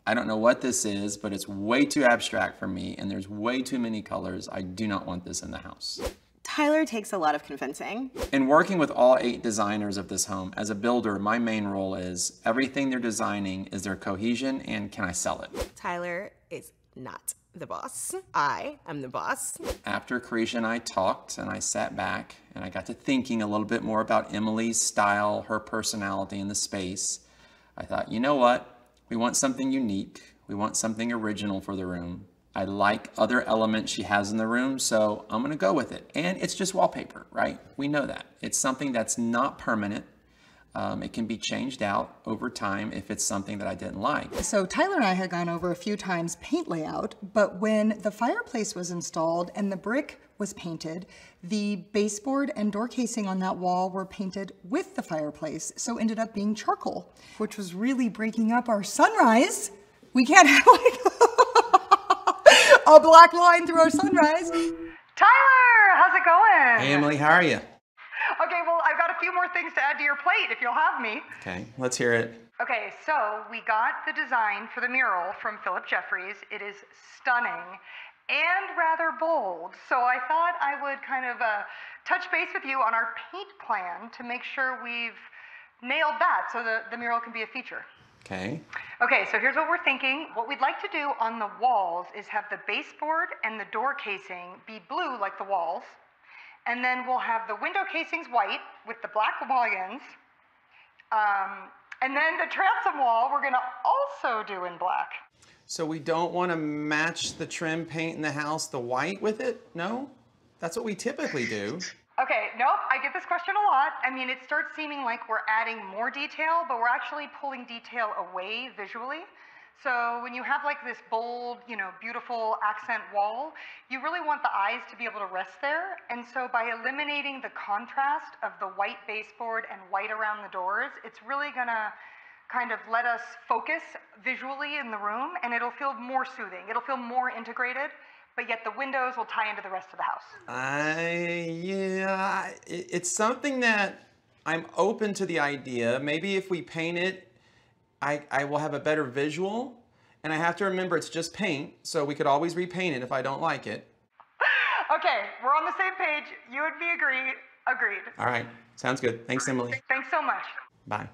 I don't know what this is, but it's way too abstract for me and there's way too many colors. I do not want this in the house.
Tyler takes a lot of convincing.
In working with all 8 designers of this home, as a builder, my main role is everything they're designing is their cohesion and can I sell it?
Tyler is not the boss. I am the boss.
After Carisha and I talked and I sat back and I got to thinking a little bit more about Emily's style, her personality in the space, I thought, you know what? We want something unique. We want something original for the room. I like other elements she has in the room, so I'm gonna go with it. And it's just wallpaper, right? We know that. It's something that's not permanent. It can be changed out over time if it's something that I didn't like.
So Tyler and I had gone over a few times paint layout, but when the fireplace was installed and the brick was painted, the baseboard and door casing on that wall were painted with the fireplace, so ended up being charcoal, which was really breaking up our sunrise. We can't have like a black line through our sunrise. Tyler, how's it going?
Hey Emily, how are you?
Okay, well, I've got a few more things to add to your plate if you'll have me.
Okay, let's hear it.
Okay, so we got the design for the mural from Philip Jeffries. It is stunning and rather bold. So I thought I would kind of touch base with you on our paint plan to make sure we've nailed that so the mural can be a feature.
Okay.
Okay, so here's what we're thinking. What we'd like to do on the walls is have the baseboard and the door casing be blue like the walls. And then we'll have the window casings white with the black mullions. And then the transom wall we're gonna also do in black.
So we don't want to match the trim paint in the house, the white with it? No? That's what we typically do.
Okay, nope, I get this question a lot. I mean, it starts seeming like we're adding more detail, but we're actually pulling detail away visually. So when you have like this bold, you know, beautiful accent wall, you really want the eyes to be able to rest there. And so by eliminating the contrast of the white baseboard and white around the doors, it's really gonna kind of let us focus visually in the room, and it'll feel more soothing. It'll feel more integrated, but yet the windows will tie into the rest of the house.
Yeah, it's something that I'm open to the idea. Maybe if we paint it, I will have a better visual, and I have to remember it's just paint, so we could always repaint it if I don't like it.
Okay, we're on the same page. You and me agreed.
All right, sounds good. Thanks, Emily.
Thanks so much.
Bye.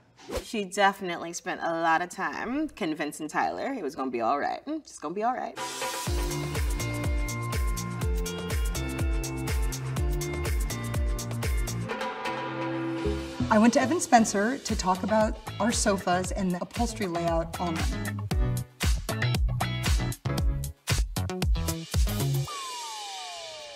She definitely spent a lot of time convincing Tyler it was gonna be all right. It's gonna be all right.
I went to Evan Spencer to talk about our sofas and the upholstery layout on them.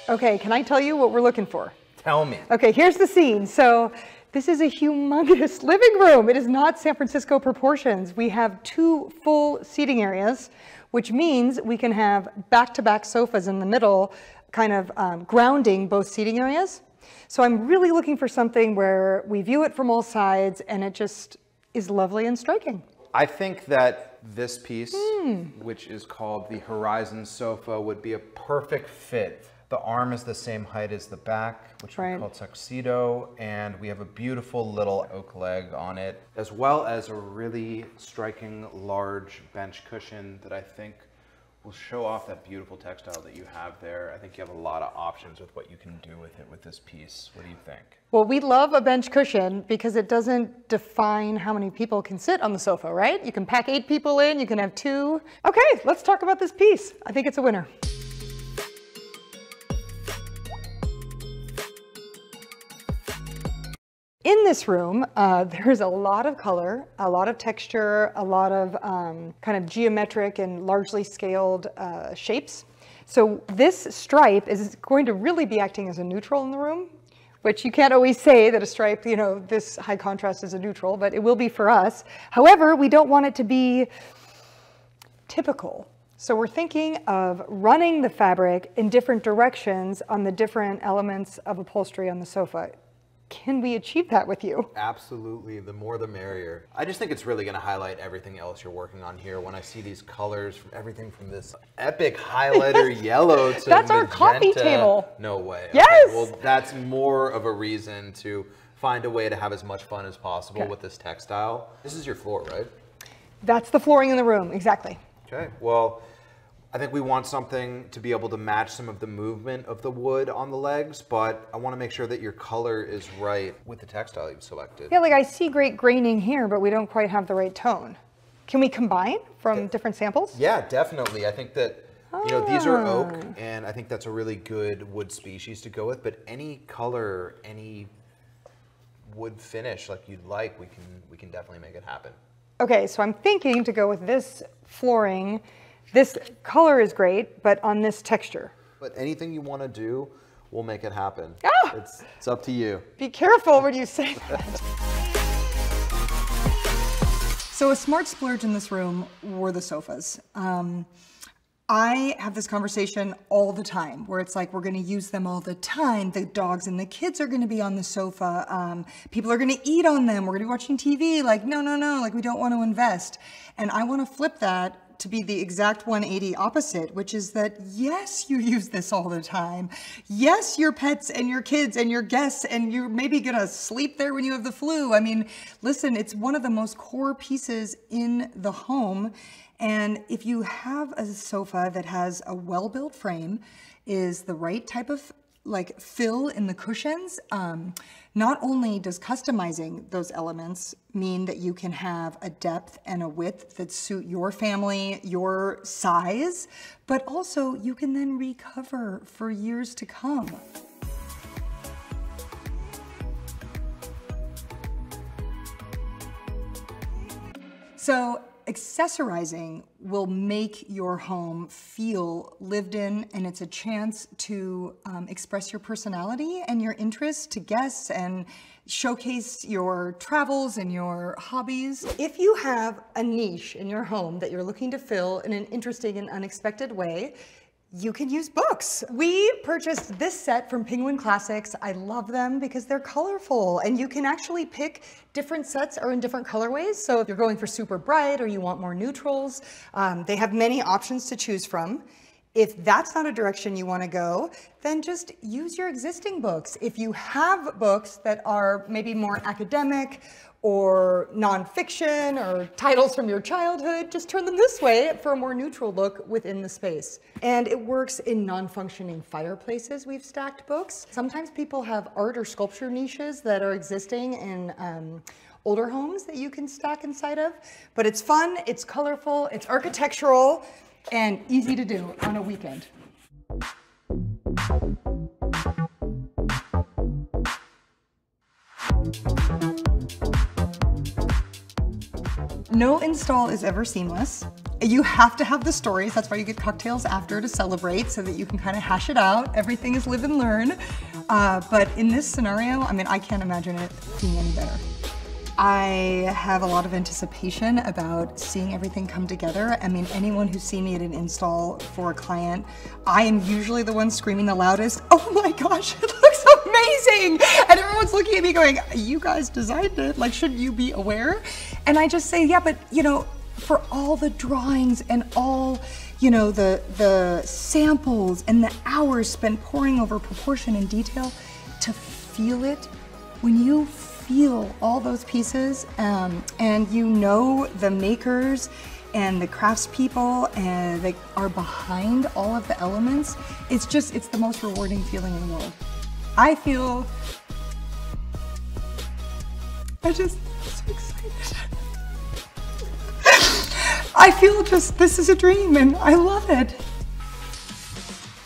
Okay, can I tell you what we're looking for?
Tell me.
Okay, here's the scene. So this is a humongous living room. It is not San Francisco proportions. We have 2 full seating areas, which means we can have back-to-back sofas in the middle, kind of grounding both seating areas. So I'm really looking for something where we view it from all sides and it just is lovely and striking.
I think that this piece, which is called the Horizon Sofa, would be a perfect fit. The arm is the same height as the back, which we call tuxedo, and we have a beautiful little oak leg on it, as well as a really striking large bench cushion that I think We'll show off that beautiful textile that you have there. I think you have a lot of options with what you can do with it with this piece. What do you think?
Well, we love a bench cushion because it doesn't define how many people can sit on the sofa, right? You can pack 8 people in, you can have 2. Okay, let's talk about this piece. I think it's a winner. In this room, there's a lot of color, a lot of texture, a lot of kind of geometric and largely scaled shapes. So this stripe is going to really be acting as a neutral in the room, which you can't always say that a stripe, you know, this high contrast is a neutral, but it will be for us. However, we don't want it to be typical. So we're thinking of running the fabric in different directions on the different elements of upholstery on the sofa. Can we achieve that with you?
Absolutely, the more the merrier. I just think it's really gonna highlight everything else you're working on here when I see these colors from everything from this epic highlighter yellow to
That's
magenta.
our coffee table.
No way.
Yes!
Okay, well, that's more of a reason to find a way to have as much fun as possible with this textile. This is your floor, right?
That's the flooring in the room, exactly.
Okay, well, I think we want something to be able to match some of the movement of the wood on the legs, but I want to make sure that your color is right with the textile you've selected.
Yeah, like I see great graining here, but we don't quite have the right tone. Can we combine from different samples?
Yeah, definitely. I think that, you know, these are oak, and I think that's a really good wood species to go with, but any color, any wood finish like you'd like, we can definitely make it happen.
Okay, so I'm thinking to go with this flooring. This color is great, but on this texture.
But anything you want to do, we'll make it happen.
Ah!
It's up to you.
Be careful when you say that. So a smart splurge in this room were the sofas. I have this conversation all the time where it's like, we're going to use them all the time. The dogs and the kids are going to be on the sofa. People are going to eat on them. We're going to be watching TV. Like, no, like we don't want to invest. And I want to flip that to be the exact 180 opposite, which is that, yes, you use this all the time. Yes, your pets and your kids and your guests, and you're maybe gonna sleep there when you have the flu. I mean, listen, it's one of the most core pieces in the home. And if you have a sofa that has a well-built frame, is the right type of like fill in the cushions, not only does customizing those elements mean that you can have a depth and a width that suit your family, your size, but also you can then recover for years to come. So accessorizing will make your home feel lived in, and it's a chance to express your personality and your interests to guests and showcase your travels and your hobbies. If you have a niche in your home that you're looking to fill in an interesting and unexpected way, you can use books. We purchased this set from Penguin Classics. I love them because they're colorful, and you can actually pick different sets are in different colorways. So if you're going for super bright or you want more neutrals, they have many options to choose from. If that's not a direction you want to go, then just use your existing books. If you have books that are maybe more academic or nonfiction or titles from your childhood, just turn them this way for a more neutral look within the space. And it works in non-functioning fireplaces. We've stacked books. Sometimes people have art or sculpture niches that are existing in older homes that you can stack inside of. But it's fun, it's colorful, it's architectural, and easy to do on a weekend. No install is ever seamless. You have to have the stories. That's why you get cocktails after to celebrate, so that you can kind of hash it out. Everything is live and learn. But in this scenario, I mean, I can't imagine it being any better. I have a lot of anticipation about seeing everything come together. I mean, anyone who's seen me at an install for a client, I am usually the one screaming the loudest, "Oh my gosh, it looks amazing!" And everyone's looking at me going, "You guys designed it, like, shouldn't you be aware?" And I just say, yeah, but you know, for all the drawings and all, you know, the samples and the hours spent poring over proportion and detail, to feel it, when you feel all those pieces and you know the makers and the craftspeople and they are behind all of the elements, it's the most rewarding feeling in the world. I feel, I'm so excited. I feel this is a dream and I love it.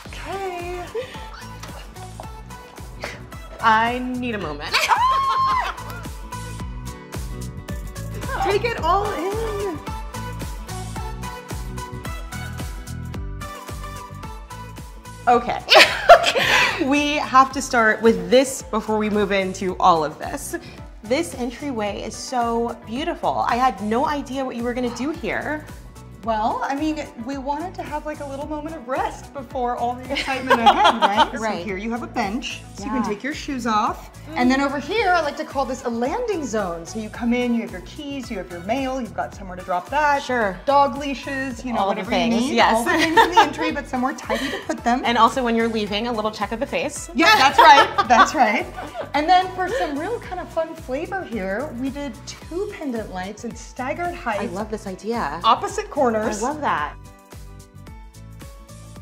Okay.
I need a moment.
Take it all in.
Okay. We have to start with this before we move into all of this. This entryway is so beautiful. I had no idea what you were gonna do here.
Well, I mean, we wanted to have like a little moment of rest before all the excitement ahead, right?
Right.
So here you have a bench, so you can take your shoes off. And then over here, I like to call this a landing zone. So you come in, you have your keys, you have your mail, you've got somewhere to drop that.
Sure.
Dog leashes, you know,
All the
whatever you
things,
need.
yes.
All the things in the entry, but somewhere tidy to put them.
And also when you're leaving, a little check of the face.
Yeah, that's right, that's right. And then for some real kind of fun flavor here, we did 2 pendant lights in staggered heights.
I love this idea.
Opposite corners.
I love that.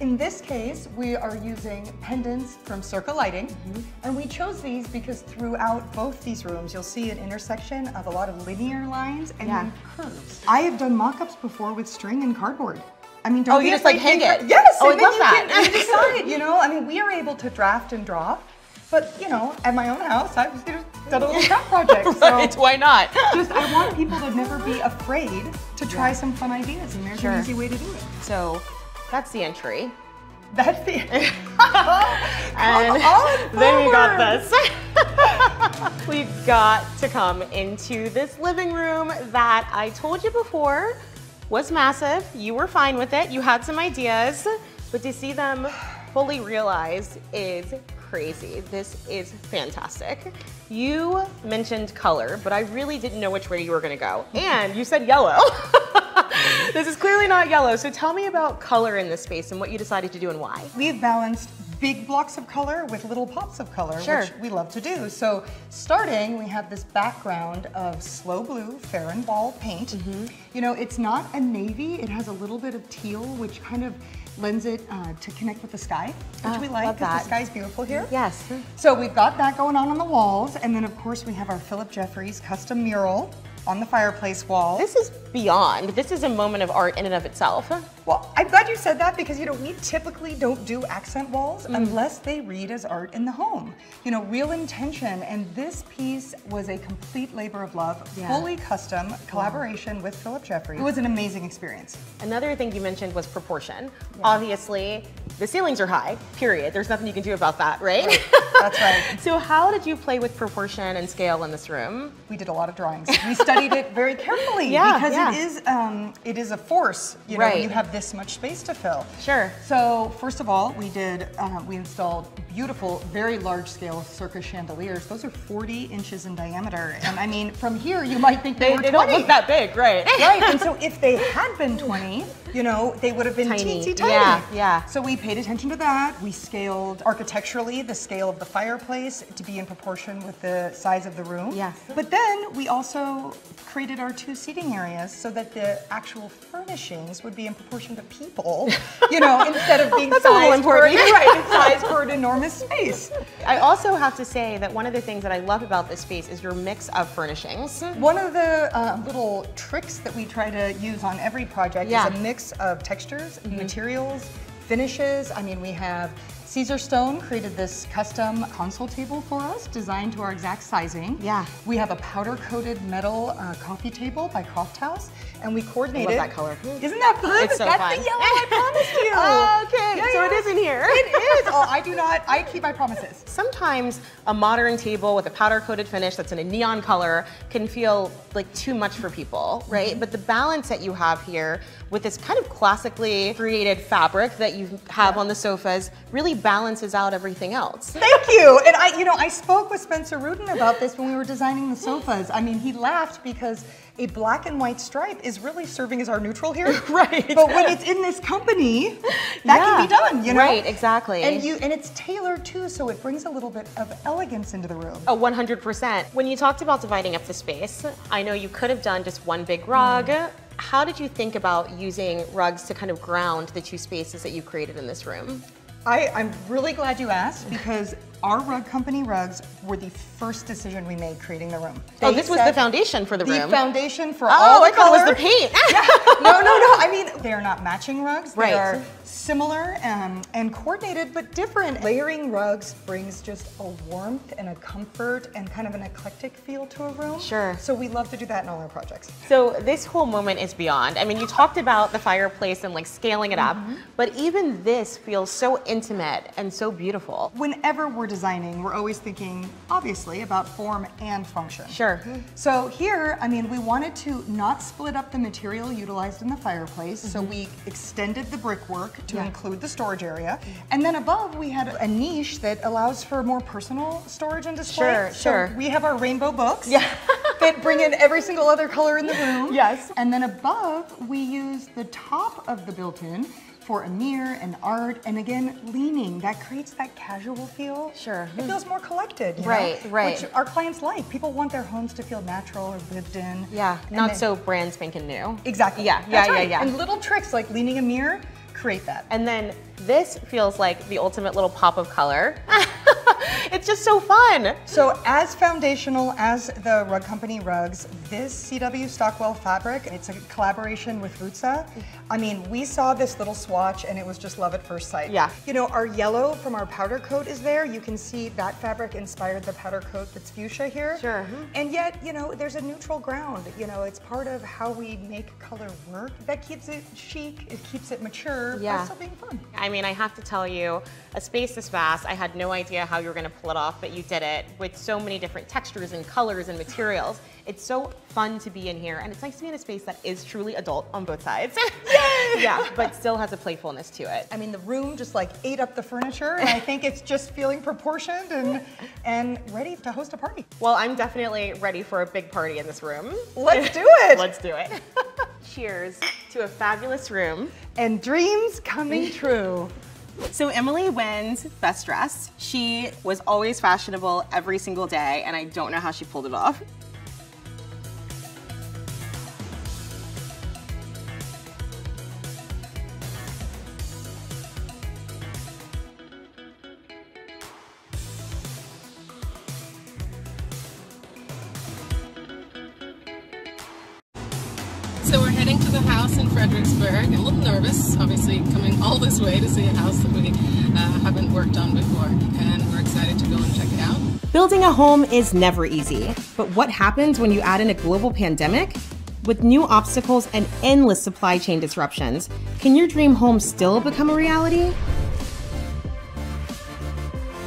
In this case, we are using pendants from Circa Lighting, and we chose these because throughout both these rooms, you'll see an intersection of a lot of linear lines and then curves. I have done mock-ups before with string and cardboard. I mean, don't
you just like hang it?
Yes,
Oh,
and
I
then
love that.
You decide, you know, I mean, we are able to draft and draw, but you know, at my own house, I've just done a little craft project.
Right,
So
why not?
I want people to never be afraid to try some fun ideas, and there's an easy way to do it.
So that's the entry.
That's the
And then we got this. We got to come into this living room that I told you before was massive. You were fine with it. You had some ideas, but to see them fully realized is crazy. This is fantastic. You mentioned color, but I really didn't know which way you were gonna go. And you said yellow. This is clearly not yellow, so tell me about color in this space and what you decided to do and why.
We've balanced big blocks of color with little pops of color,
Sure.
which we love to do. So starting, we have this background of slow blue fair and ball paint. You know, it's not a navy, it has a little bit of teal, which kind of lends it to connect with the sky, which we like because the sky's beautiful here.
Yes.
So we've got that going on the walls, and then of course we have our Philip Jeffries custom mural on the fireplace wall.
This is beyond. This is a moment of art in and of itself.
Well, I'm glad you said that because, you know, we typically don't do accent walls unless they read as art in the home. You know, real intention. And this piece was a complete labor of love, fully custom collaboration with Philip Jeffries. It was an amazing experience.
Another thing you mentioned was proportion. Obviously, the ceilings are high, period. There's nothing you can do about that, right?
That's right.
So how did you play with proportion and scale in this room?
We did a lot of drawings. We studied it very carefully because it is a force, you know, when you have this much space to fill.
Sure.
So first of all, we installed beautiful, very large scale Circa chandeliers. Those are 40 inches in diameter. And I mean, from here, you might think they were 20.
They don't look that big, right?
Right, and so if they had been 20, you know, they would have been teensy tiny.
Yeah.
So we paid attention to that. We scaled architecturally the scale of the fireplace to be in proportion with the size of the room.
Yes.
But then we also created our 2 seating areas so that the actual furnishings would be in proportion to people, you know, instead of being sized for an enormous space.
I also have to say that one of the things that I love about this space is your mix of furnishings.
One of the little tricks that we try to use on every project is a mix of textures, materials, finishes. I mean, we have Caesar Stone created this custom console table for us, designed to our exact sizing.
Yeah.
We have a powder-coated metal coffee table by Croft House, and we coordinated.
I love that color.
Isn't that fun?
It's so
That's
fun.
the yellow I promised you.
Okay, so it is in here.
It is. Oh, I keep my promises.
Sometimes a modern table with a powder-coated finish that's in a neon color can feel like too much for people, right? But the balance that you have here with this kind of classically created fabric that you have on the sofas really balances out everything else.
Thank you. And I spoke with Spencer Rudin about this when we were designing the sofas. I mean, he laughed because a black and white stripe is really serving as our neutral here.
Right.
But when it's in this company, that can be done, you know?
Right, exactly.
And it's tailored too, so it brings a little bit of elegance into the room.
Oh, 100%. When you talked about dividing up the space, I know you could have done just one big rug, How did you think about using rugs to kind of ground the two spaces that you created in this room?
I'm really glad you asked because our rug company rugs were the first decision we made creating the room.
Oh, this was the foundation for the room.
The foundation for all the
I thought it was the paint.
No. I mean, they are not matching rugs. They are similar and coordinated, but different. Layering rugs brings just a warmth and a comfort and kind of an eclectic feel to a room.
Sure.
So we love to do that in all our projects.
So this whole moment is beyond. I mean, you talked about the fireplace and like scaling it up, but even this feels so intimate and so beautiful.
Whenever we're designing, we're always thinking, obviously, about form and function.
Sure.
So here, I mean, we wanted to not split up the material utilized in the fireplace, so we extended the brickwork to include the storage area. And then above, we had a niche that allows for more personal storage and display.
Sure.
So we have our rainbow books that bring in every single other color in the room.
Yes.
And then above, we use the top of the built-in for a mirror and art, and again, leaning. That creates that casual feel.
Sure.
It feels more collected, you
Right.
know? Which our clients like. People want their homes to feel natural or lived in.
Yeah, not so brand spanking new.
Exactly.
Yeah.
And little tricks like leaning a mirror create that.
And then this feels like the ultimate little pop of color. It's just so fun.
So as foundational as the rug company rugs, this CW Stockwell fabric, it's a collaboration with Rutsa. I mean, we saw this little swatch and it was just love at first sight.
Yeah.
You know, our yellow from our powder coat is there. You can see that fabric inspired the powder coat that's fuchsia here.
Sure.
And yet, you know, there's a neutral ground. You know, it's part of how we make color work. That keeps it chic, it keeps it mature, but also being fun.
I mean, I have to tell you, a space this vast, I had no idea how you were gonna pull it off, but you did it with so many different textures and colors and materials. It's so fun to be in here, and it's nice to be in a space that is truly adult on both sides. Yeah, but still has a playfulness to it.
I mean, the room just like ate up the furniture, and I think it's just feeling proportioned and ready to host a party.
Well, I'm definitely ready for a big party in this room.
Let's do it.
Let's do it. Cheers to a fabulous room.
And dreams coming true.
So Emily wins Best Dress. She was always fashionable every single day, and I don't know how she pulled it off.
So we're heading to the house in Fredericksburg. A little nervous, obviously, coming all this way to see a house that we haven't worked on before. And we're excited to go and check it out.
Building a home is never easy, but what happens when you add in a global pandemic? With new obstacles and endless supply chain disruptions, can your dream home still become a reality?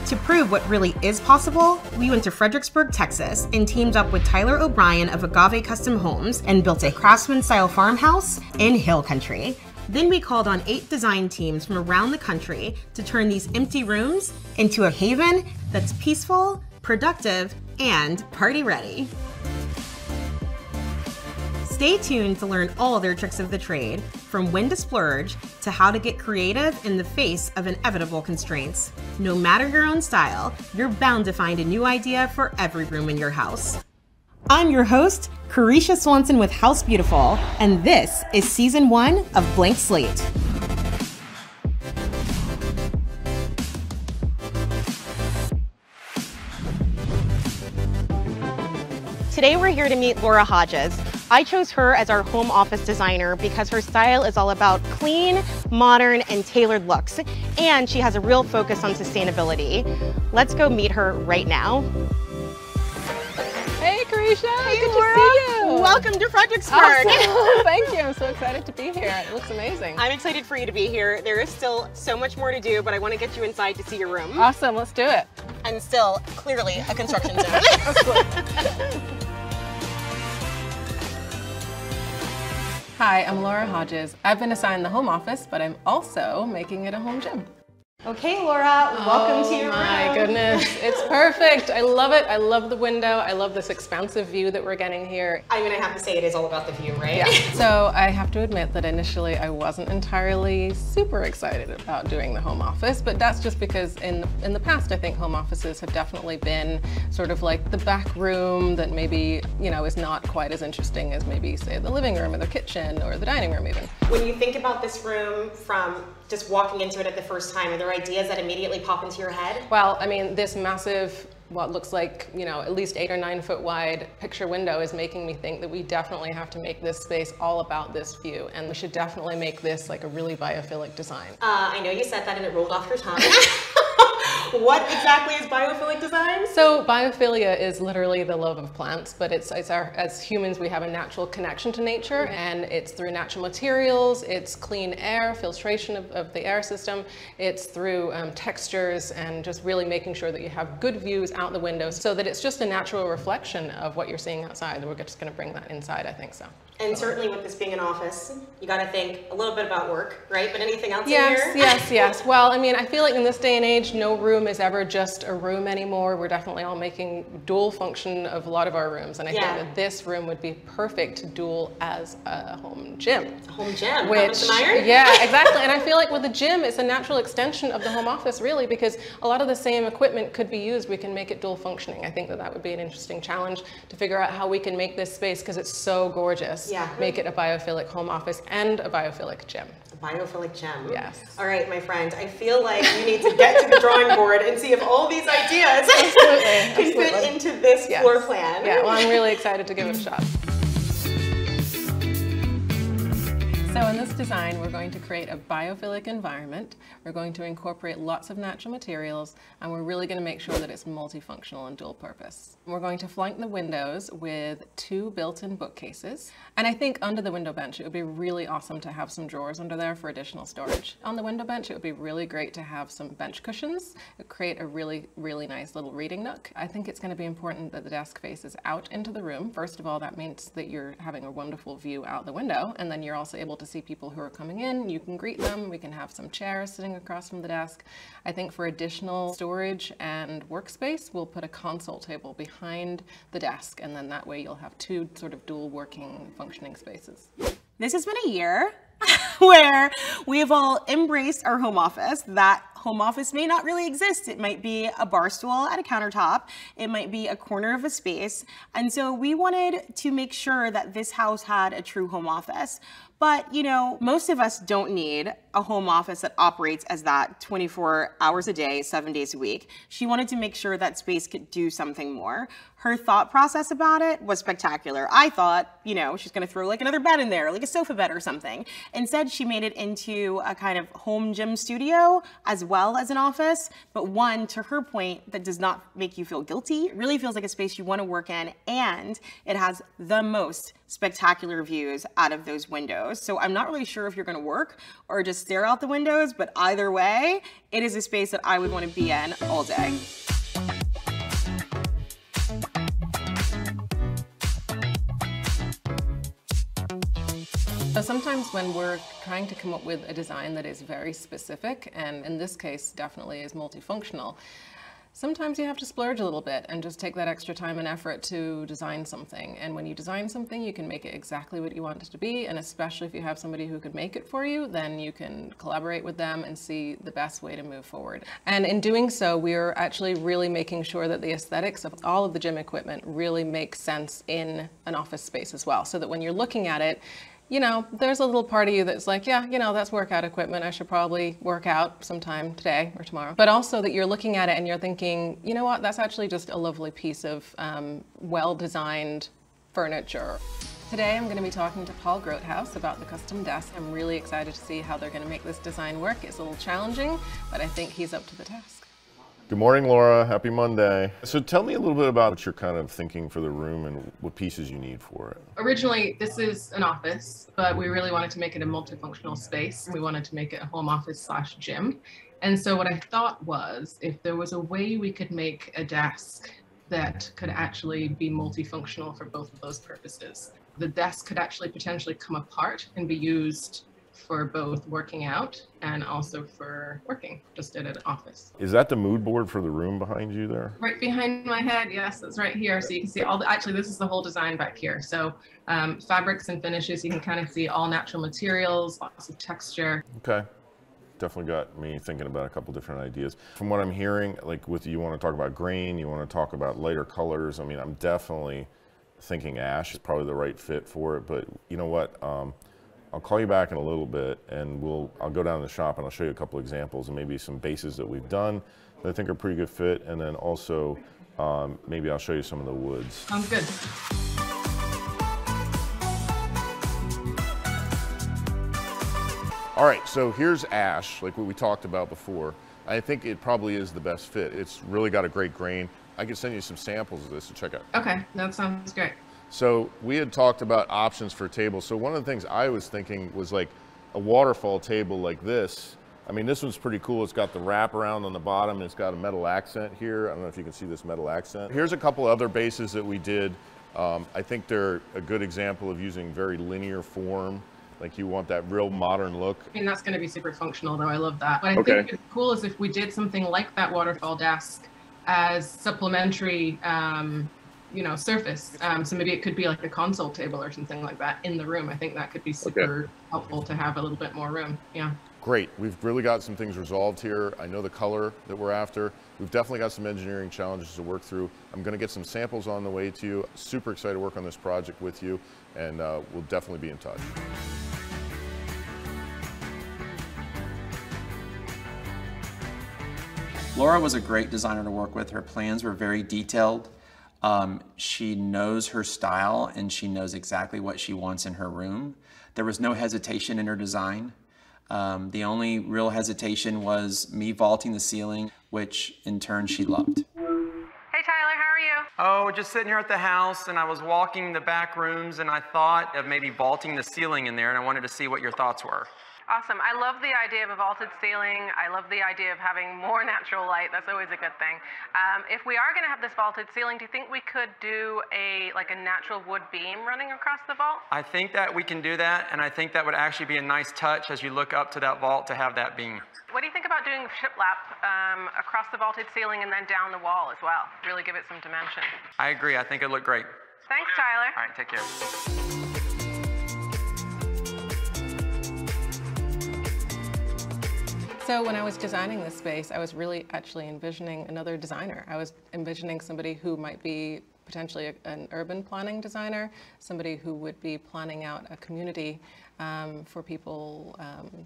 To prove what really is possible, we went to Fredericksburg, Texas, and teamed up with Tyler O'Brien of Agave Custom Homes and built a craftsman-style farmhouse in Hill Country. Then we called on 8 design teams from around the country to turn these empty rooms into a haven that's peaceful, productive, and party-ready. Stay tuned to learn all their tricks of the trade, from when to splurge to how to get creative in the face of inevitable constraints. No matter your own style, you're bound to find a new idea for every room in your house. I'm your host, Carisha Swanson with House Beautiful, and this is Season 1 of Blank Slate.
Today we're here to meet Laura Hodges. I chose her as our home office designer because her style is all about clean, modern, and tailored looks, and she has a real focus on sustainability. Let's go meet her right now.
Hey, Carisha,
Hey,
good
Laura.
to see you.
Welcome to Fredericksburg.
Awesome. Thank you. I'm so excited to be here. It looks amazing.
I'm excited for you to be here. There is still so much more to do, but I want to get you inside to see your room.
Awesome. Let's do it.
And still, clearly, a construction zone.
Hi, I'm Laura Hodges. I've been assigned the home office, but I'm also making it a home gym.
Okay, Laura, welcome to your room.
Oh my goodness, it's perfect. I love it. I love the window. I love this expansive view that we're getting here.
I'm gonna have to say it is all about the view, right?
Yeah. So I have to admit that initially I wasn't entirely super excited about doing the home office, but that's just because in the past I think home offices have definitely been sort of like the back room that maybe, you know, is not quite as interesting as maybe say the living room or the kitchen or the dining room even.
When you think about this room from just walking into it at the first time, are there ideas that immediately pop into your head?
Well, I mean, this massive, what looks like, you know, at least 8 or 9 foot wide picture window is making me think that we definitely have to make this space all about this view, and we should definitely make this like a really biophilic design.
I know you said that and it rolled off your tongue. What exactly is biophilic design?
So biophilia is literally the love of plants, but it's our, as humans, we have a natural connection to nature, and it's through natural materials, it's clean air, filtration of the air system, it's through textures, and just really making sure that you have good views out the windows so that it's just a natural reflection of what you're seeing outside. We're just going to bring that inside, I think so.
And certainly with this being an office, you got to think a little bit about work, right? But anything else
Yes,
in here?
yes. Well, I mean, I feel like in this day and age, no room is ever just a room anymore. We're definitely all making dual function of a lot of our rooms. And I think that this room would be perfect to dual as a home gym.
A home gym,
which,
some iron?
Yeah, exactly. And I feel like with the gym, it's a natural extension of the home office, really, because a lot of the same equipment could be used. We can make it dual functioning. I think that that would be an interesting challenge to figure out how we can make this space, because it's so gorgeous.
Yeah.
Make it a biophilic home office and a biophilic gym.
A biophilic gym.
Yes.
All right, my friend, I feel like you need to get to the drawing board and see if all these ideas can fit into this floor plan.
Yeah, well, I'm really excited to give it a shot. So in this design, we're going to create a biophilic environment. We're going to incorporate lots of natural materials, and we're really going to make sure that it's multifunctional and dual purpose. We're going to flank the windows with 2 built-in bookcases. And I think under the window bench, it would be really awesome to have some drawers under there for additional storage. On the window bench, it would be really great to have some bench cushions. It would create a really, really nice little reading nook. I think it's going to be important that the desk faces out into the room. First of all, that means that you're having a wonderful view out the window, and then you're also able to see people who are coming in. You can greet them. We can have some chairs sitting across from the desk. I think for additional storage and workspace, we'll put a console table behind the desk, and then that way you'll have 2 sort of dual working, functioning spaces.
This has been a year where we've all embraced our home office. That home office may not really exist. It might be a bar stool at a countertop. It might be a corner of a space. And so we wanted to make sure that this house had a true home office. But, you know, most of us don't need a home office that operates as that 24 hours a day, 7 days a week. She wanted to make sure that space could do something more. Her thought process about it was spectacular. I thought, you know, she's gonna throw like another bed in there, like a sofa bed or something. Instead, she made it into a kind of home gym studio as well as an office, but one, to her point, that does not make you feel guilty. It really feels like a space you wanna work in, and it has the most spectacular views out of those windows. So I'm not really sure if you're gonna work or just stare out the windows, but either way, it is a space that I would wanna be in all day.
So sometimes when we're trying to come up with a design that is very specific, and in this case definitely is multifunctional, sometimes you have to splurge a little bit and just take that extra time and effort to design something. And when you design something, you can make it exactly what you want it to be, and especially if you have somebody who could make it for you, then you can collaborate with them and see the best way to move forward. And in doing so, we're actually really making sure that the aesthetics of all of the gym equipment really make sense in an office space as well, so that when you're looking at it, you know, there's a little part of you that's like, yeah, you know, that's workout equipment. I should probably work out sometime today or tomorrow. But also that you're looking at it and you're thinking, you know what, that's actually just a lovely piece of well-designed furniture. Today I'm going to be talking to Paul Grothaus about the custom desk. I'm really excited to see how they're going to make this design work. It's a little challenging, but I think he's up to the task.
Good morning, Laura. Happy Monday. So tell me a little bit about what you're kind of thinking for the room and what pieces you need for it.
Originally, this is an office, but we really wanted to make it a multifunctional space. We wanted to make it a home office / gym. And so what I thought was, if there was a way we could make a desk that could actually be multifunctional for both of those purposes. The desk could actually potentially come apart and be used for both working out and also for working, just at an office.
Is that the mood board for the room behind you there?
Right behind my head, yes, that's right here. So you can see all the, actually this is the whole design back here. So fabrics and finishes, you can kind of see all natural materials, lots of texture.
Okay. Definitely got me thinking about a couple different ideas. From what I'm hearing, like with you want to talk about green, you want to talk about lighter colors. I mean, I'm definitely thinking ash is probably the right fit for it, but you know what? I'll call you back in a little bit and I'll go down to the shop and I'll show you a couple examples and maybe some bases that we've done that I think are pretty good fit, and then also maybe I'll show you some of the woods.
Sounds good.
All right, so here's ash, like what we talked about before. I think it probably is the best fit. It's really got a great grain. I can send you some samples of this to check out.
Okay, that sounds great.
So we had talked about options for tables. So one of the things I was thinking was like a waterfall table like this. I mean, this one's pretty cool. It's got the wraparound on the bottom and it's got a metal accent here. I don't know if you can see this metal accent. Here's a couple other bases that we did. I think they're a good example of using very linear form. Like you want that real modern look.
I mean, that's going to be super functional though. I love that. What I think is cool is if we did something like that waterfall desk as supplementary, you know, surface. So maybe it could be like a console table or something like that in the room. I think that could be super helpful to have a little bit more room. Yeah.
Great. We've really got some things resolved here. I know the color that we're after. We've definitely got some engineering challenges to work through. I'm going to get some samples on the way to you. Super excited to work on this project with you, and we'll definitely be in touch.
Laura was a great designer to work with. Her plans were very detailed. She knows her style and she knows exactly what she wants in her room. There was no hesitation in her design. The only real hesitation was me vaulting the ceiling, which in turn she loved.
Hey Tyler, how are you? Oh, just sitting here at the house, and I was walking the back rooms and I thought of maybe vaulting the ceiling in there, and I wanted to see what your thoughts were.
Awesome. I love the idea of a vaulted ceiling. I love the idea of having more natural light. That's always a good thing. If we are going to have this vaulted ceiling, do you think we could do a natural wood beam running across the vault?
I think that we can do that, and I think that would actually be a nice touch as you look up to that vault to have that beam.
What do you think about doing shiplap across the vaulted ceiling and then down the wall as well? Really give it some dimension.
I agree. I think it'd look great.
Thanks, Tyler.
All right, take care. So when I was designing this space, I was really actually envisioning another designer. I was envisioning somebody who might be potentially an urban planning designer, somebody who would be planning out a community for people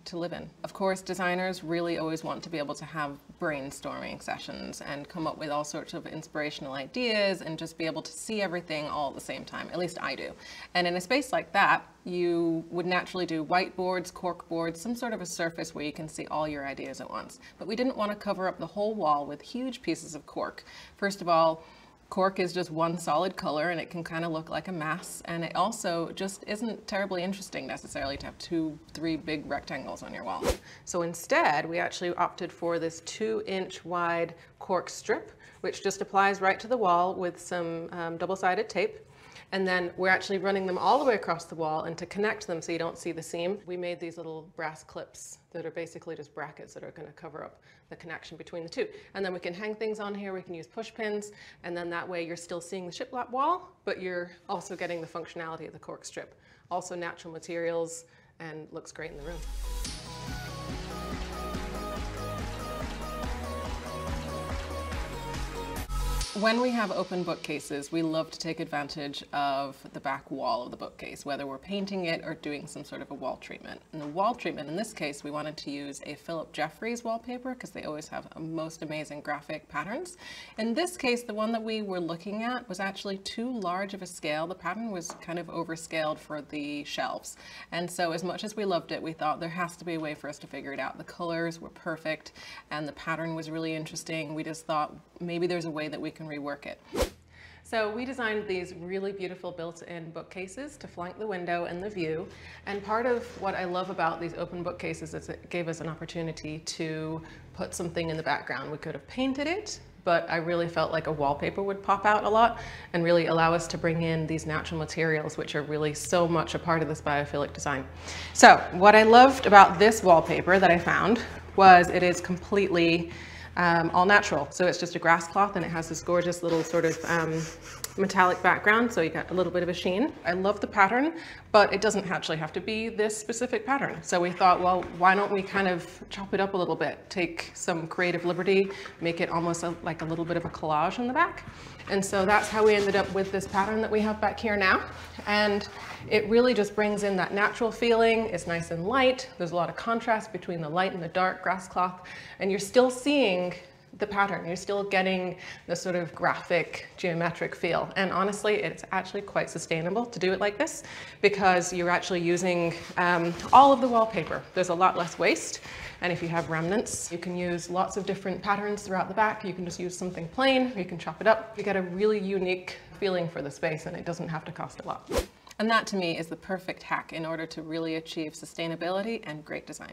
to live in. Of course, designers really always want to be able to have brainstorming sessions and come up with all sorts of inspirational ideas and just be able to see everything all at the same time. At least I do. And in a space like that, you would naturally do whiteboards, cork boards, some sort of a surface where you can see all your ideas at once. But we didn't want to cover up the whole wall with huge pieces of cork. First of all, cork is just one solid color and it can kind of look like a mess, and it also just isn't terribly interesting necessarily to have 2-3 big rectangles on your wall. So instead we actually opted for this 2-inch wide cork strip, which just applies right to the wall with some double-sided tape. And then we're actually running them all the way across the wall, and to connect them so you don't see the seam, we made these little brass clips that are basically just brackets that are going to cover up the connection between the two. And then we can hang things on here, we can use push pins, and then that way you're still seeing the shiplap wall, but you're also getting the functionality of the cork strip. Also natural materials, and looks great in the room. When we have open bookcases, we love to take advantage of the back wall of the bookcase, whether we're painting it or doing some sort of a wall treatment. And the wall treatment, in this case, we wanted to use a Philip Jeffries wallpaper because they always have most amazing graphic patterns. In this case, the one that we were looking at was actually too large of a scale. The pattern was kind of overscaled for the shelves. And so as much as we loved it, we thought there has to be a way for us to figure it out. The colors were perfect and the pattern was really interesting. We just thought maybe there's a way that we can rework it. So we designed these really beautiful built-in bookcases to flank the window and the view. And part of what I love about these open bookcases is it gave us an opportunity to put something in the background. We could have painted it,
but I really felt like a wallpaper would pop out a lot and really allow us to bring in these natural materials, which are really so much a part of this biophilic design. So what I loved about this wallpaper that I found was it is completely all natural. So it's just a grass cloth and it has this gorgeous little sort of metallic background, so you got a little bit of a sheen. I love the pattern, but it doesn't actually have to be this specific pattern. So we thought, well, why don't we kind of chop it up a little bit, take some creative liberty, make it almost like a little bit of a collage in the back. And so that's how we ended up with this pattern that we have back here now. And it really just brings in that natural feeling. It's nice and light. There's a lot of contrast between the light and the dark grass cloth, and you're still seeing the pattern. You're still getting the sort of graphic, geometric feel. And honestly, it's actually quite sustainable to do it like this because you're actually using all of the wallpaper. There's a lot less waste. And if you have remnants, you can use lots of different patterns throughout the back. You can just use something plain, or you can chop it up. You get a really unique feeling for the space, and it doesn't have to cost a lot. And that to me is the perfect hack in order to really achieve sustainability and great design.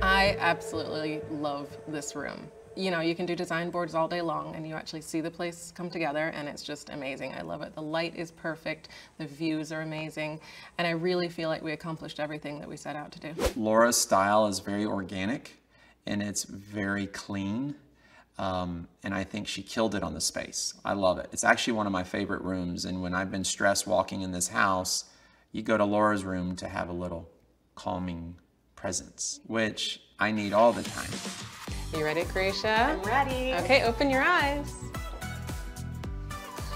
I absolutely love this room. You know, you can do design boards all day long and you actually see the place come together and it's just amazing. I love it. The light is perfect, the views are amazing, and I really feel like we accomplished everything that we set out to do.
Laura's style is very organic and it's very clean. And I think she killed it on the space. I love it. It's actually one of my favorite rooms, and when I've been stressed walking in this house, you go to Laura's room to have a little calming presence, which I need all the time.
You ready, Carisha?
I'm ready.
Okay, open your eyes.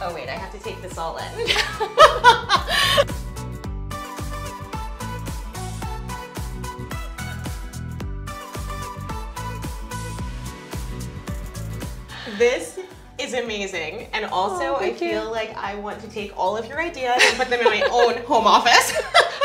Oh wait, I have to take this all in. This is amazing. And also I feel like I want to take all of your ideas and put them in my own home office.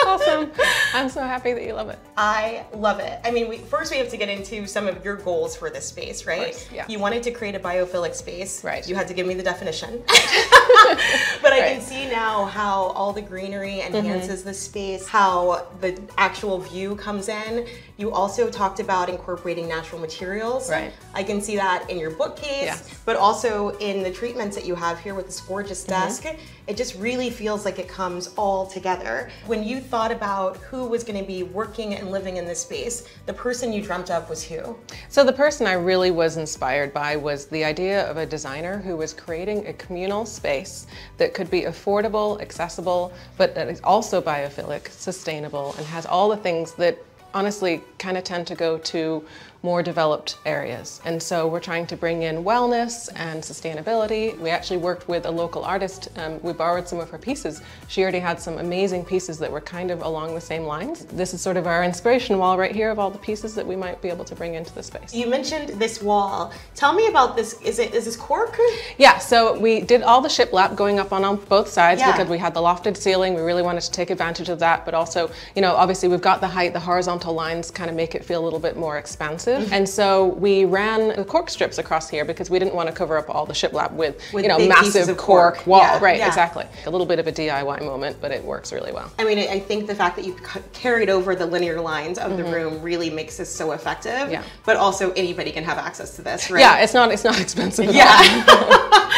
Awesome. I'm so happy that you love it.
I love it. I mean, first we have to get into some of your goals for this space, right?
Of course, yeah.
You wanted to create a biophilic space.
Right.
You had to give me the definition. But I can see now how all the greenery enhances the space, how the actual view comes in. You also talked about incorporating natural materials.
Right.
I can see that in your bookcase, but also in the treatments that you have here with this gorgeous desk. It just really feels like it comes all together. When you thought about who was going to be working and living in this space, the person you dreamt of was who?
So the person I really was inspired by was the idea of a designer who was creating a communal space that could be affordable, accessible, but that is also biophilic, sustainable, and has all the things that honestly kind of tend to go to more developed areas. And so we're trying to bring in wellness and sustainability. We actually worked with a local artist. We borrowed some of her pieces. She already had some amazing pieces that were kind of along the same lines. This is sort of our inspiration wall right here of all the pieces that we might be able to bring into the space.
You mentioned this wall. Tell me about this. Is this cork?
Yeah, so we did all the shiplap going up on both sides because we had the lofted ceiling. We really wanted to take advantage of that, but also, you know, obviously we've got the height, the horizontal lines kind of make it feel a little bit more expansive. And so we ran the cork strips across here because we didn't want to cover up all the shiplap with you know, massive cork wall.
Yeah,
right, exactly. A little bit of a DIY moment, but it works really well.
I mean, I think the fact that you carried over the linear lines of the room really makes this so effective.
Yeah.
But also anybody can have access to this, right?
Yeah, it's not expensive at all.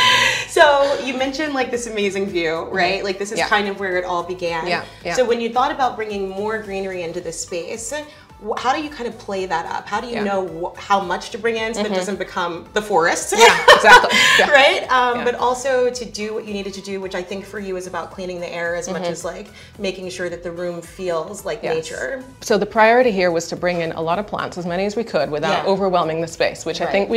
So you mentioned like this amazing view, right? Like this is kind of where it all began.
Yeah.
So when you thought about bringing more greenery into this space, how do you kind of play that up? How do you know how much to bring in so that it doesn't become the forest?
Yeah, exactly. Yeah.
Right? But also to do what you needed to do, which I think for you is about cleaning the air as much as like making sure that the room feels like nature.
So the priority here was to bring in a lot of plants, as many as we could, without overwhelming the space, which I think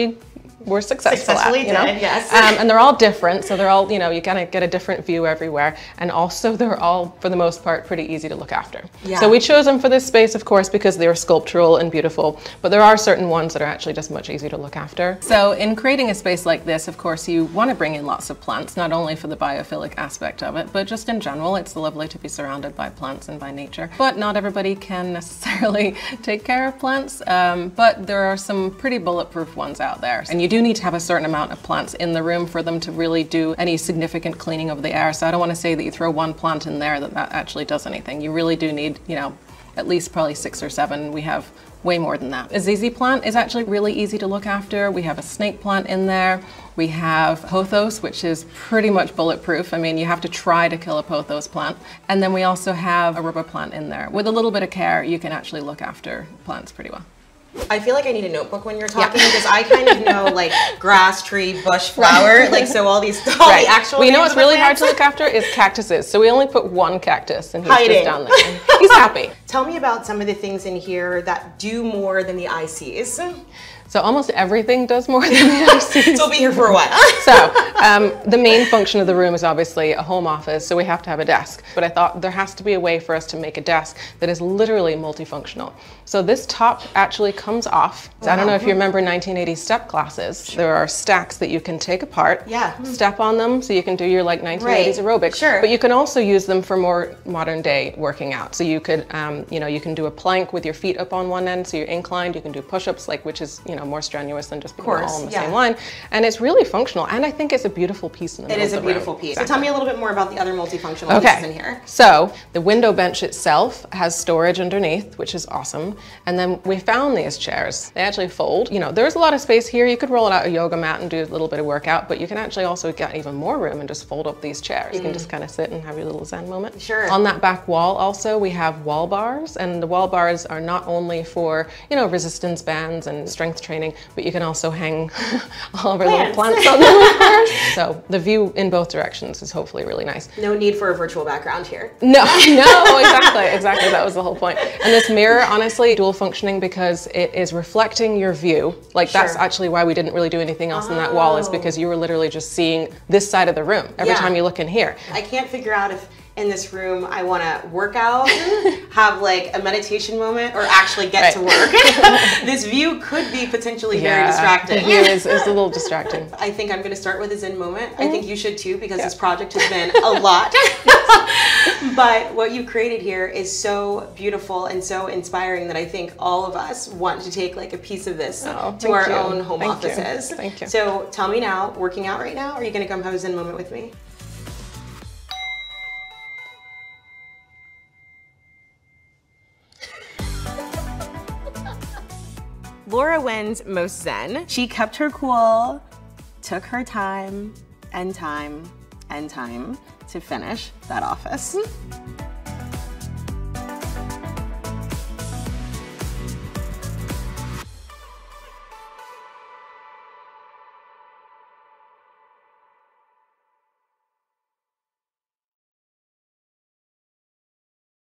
we're successful at, you know?
Yes.
And they're all different, so they're all, you know, you kind of get a different view everywhere, and also they're all, for the most part, pretty easy to look after.
Yeah.
So we chose them for this space, of course, because they're sculptural and beautiful, but there are certain ones that are actually just much easier to look after. So in creating a space like this, of course, you want to bring in lots of plants, not only for the biophilic aspect of it, but just in general, it's lovely to be surrounded by plants and by nature. But not everybody can necessarily take care of plants, but there are some pretty bulletproof ones out there. And you do need to have a certain amount of plants in the room for them to really do any significant cleaning of the air. So I don't want to say that you throw one plant in there that actually does anything. You really do need, you know, at least probably 6 or 7. We have way more than that. A ZZ plant is actually really easy to look after. We have a snake plant in there. We have pothos, which is pretty much bulletproof. I mean, you have to try to kill a pothos plant. And then we also have a rubber plant in there. With a little bit of care, you can actually look after plants pretty well.
I feel like I need a notebook when you're talking because I kind of know like grass, tree, bush, flower, like so all these the actual.
Well, you know what's really hard to look after is cactuses. So we only put one cactus and he's
hiding
just down there. He's happy.
Tell me about some of the things in here that do more than the eye sees.
So almost everything does more than the eye sees.
So we'll be here for a while.
So the main function of the room is obviously a home office, so we have to have a desk. But I thought there has to be a way for us to make a desk that is literally multifunctional. So this top actually comes off. So I don't know if you remember 1980s step classes. There are stacks that you can take apart, step on them, so you can do your like 1980s aerobics.
Sure.
But you can also use them for more modern day working out. So you could, you know, you can do a plank with your feet up on one end, so you're inclined. You can do push-ups, like which is, you know, more strenuous than just being all on the same line. And it's really functional, and I think it's a beautiful piece in the middle of the room.
It is a beautiful piece. So tell me a little bit more about the other multifunctional pieces in here.
So the window bench itself has storage underneath, which is awesome. And then we found these chairs. They actually fold. You know, there's a lot of space here. You could roll out a yoga mat and do a little bit of workout, but you can actually also get even more room and just fold up these chairs. You can just kind of sit and have your little Zen moment.
Sure.
On that back wall also, we have wall bars, and the wall bars are not only for, you know, resistance bands and strength training, but you can also hang all of our little plants on them. So the view in both directions is hopefully really nice.
No need for a virtual background here.
No, exactly. That was the whole point. And this mirror, honestly, dual functioning because it is reflecting your view. Like that's actually why we didn't really do anything else in that wall, is because you were literally just seeing this side of the room every time you look in here.
I can't figure out if in this room I want to work out, have like a meditation moment, or actually get to work. This view could be potentially very distracting.
The view is a little distracting.
I think I'm going to start with a Zen moment. I think you should too, because this project has been a lot. But what you created here is so beautiful and so inspiring that I think all of us want to take like a piece of this to our own home offices.
Thank you.
So tell me now, working out right now, or are you going to come have a Zen moment with me? Laura wins most Zen. She kept her cool, took her time and time and time to finish that office.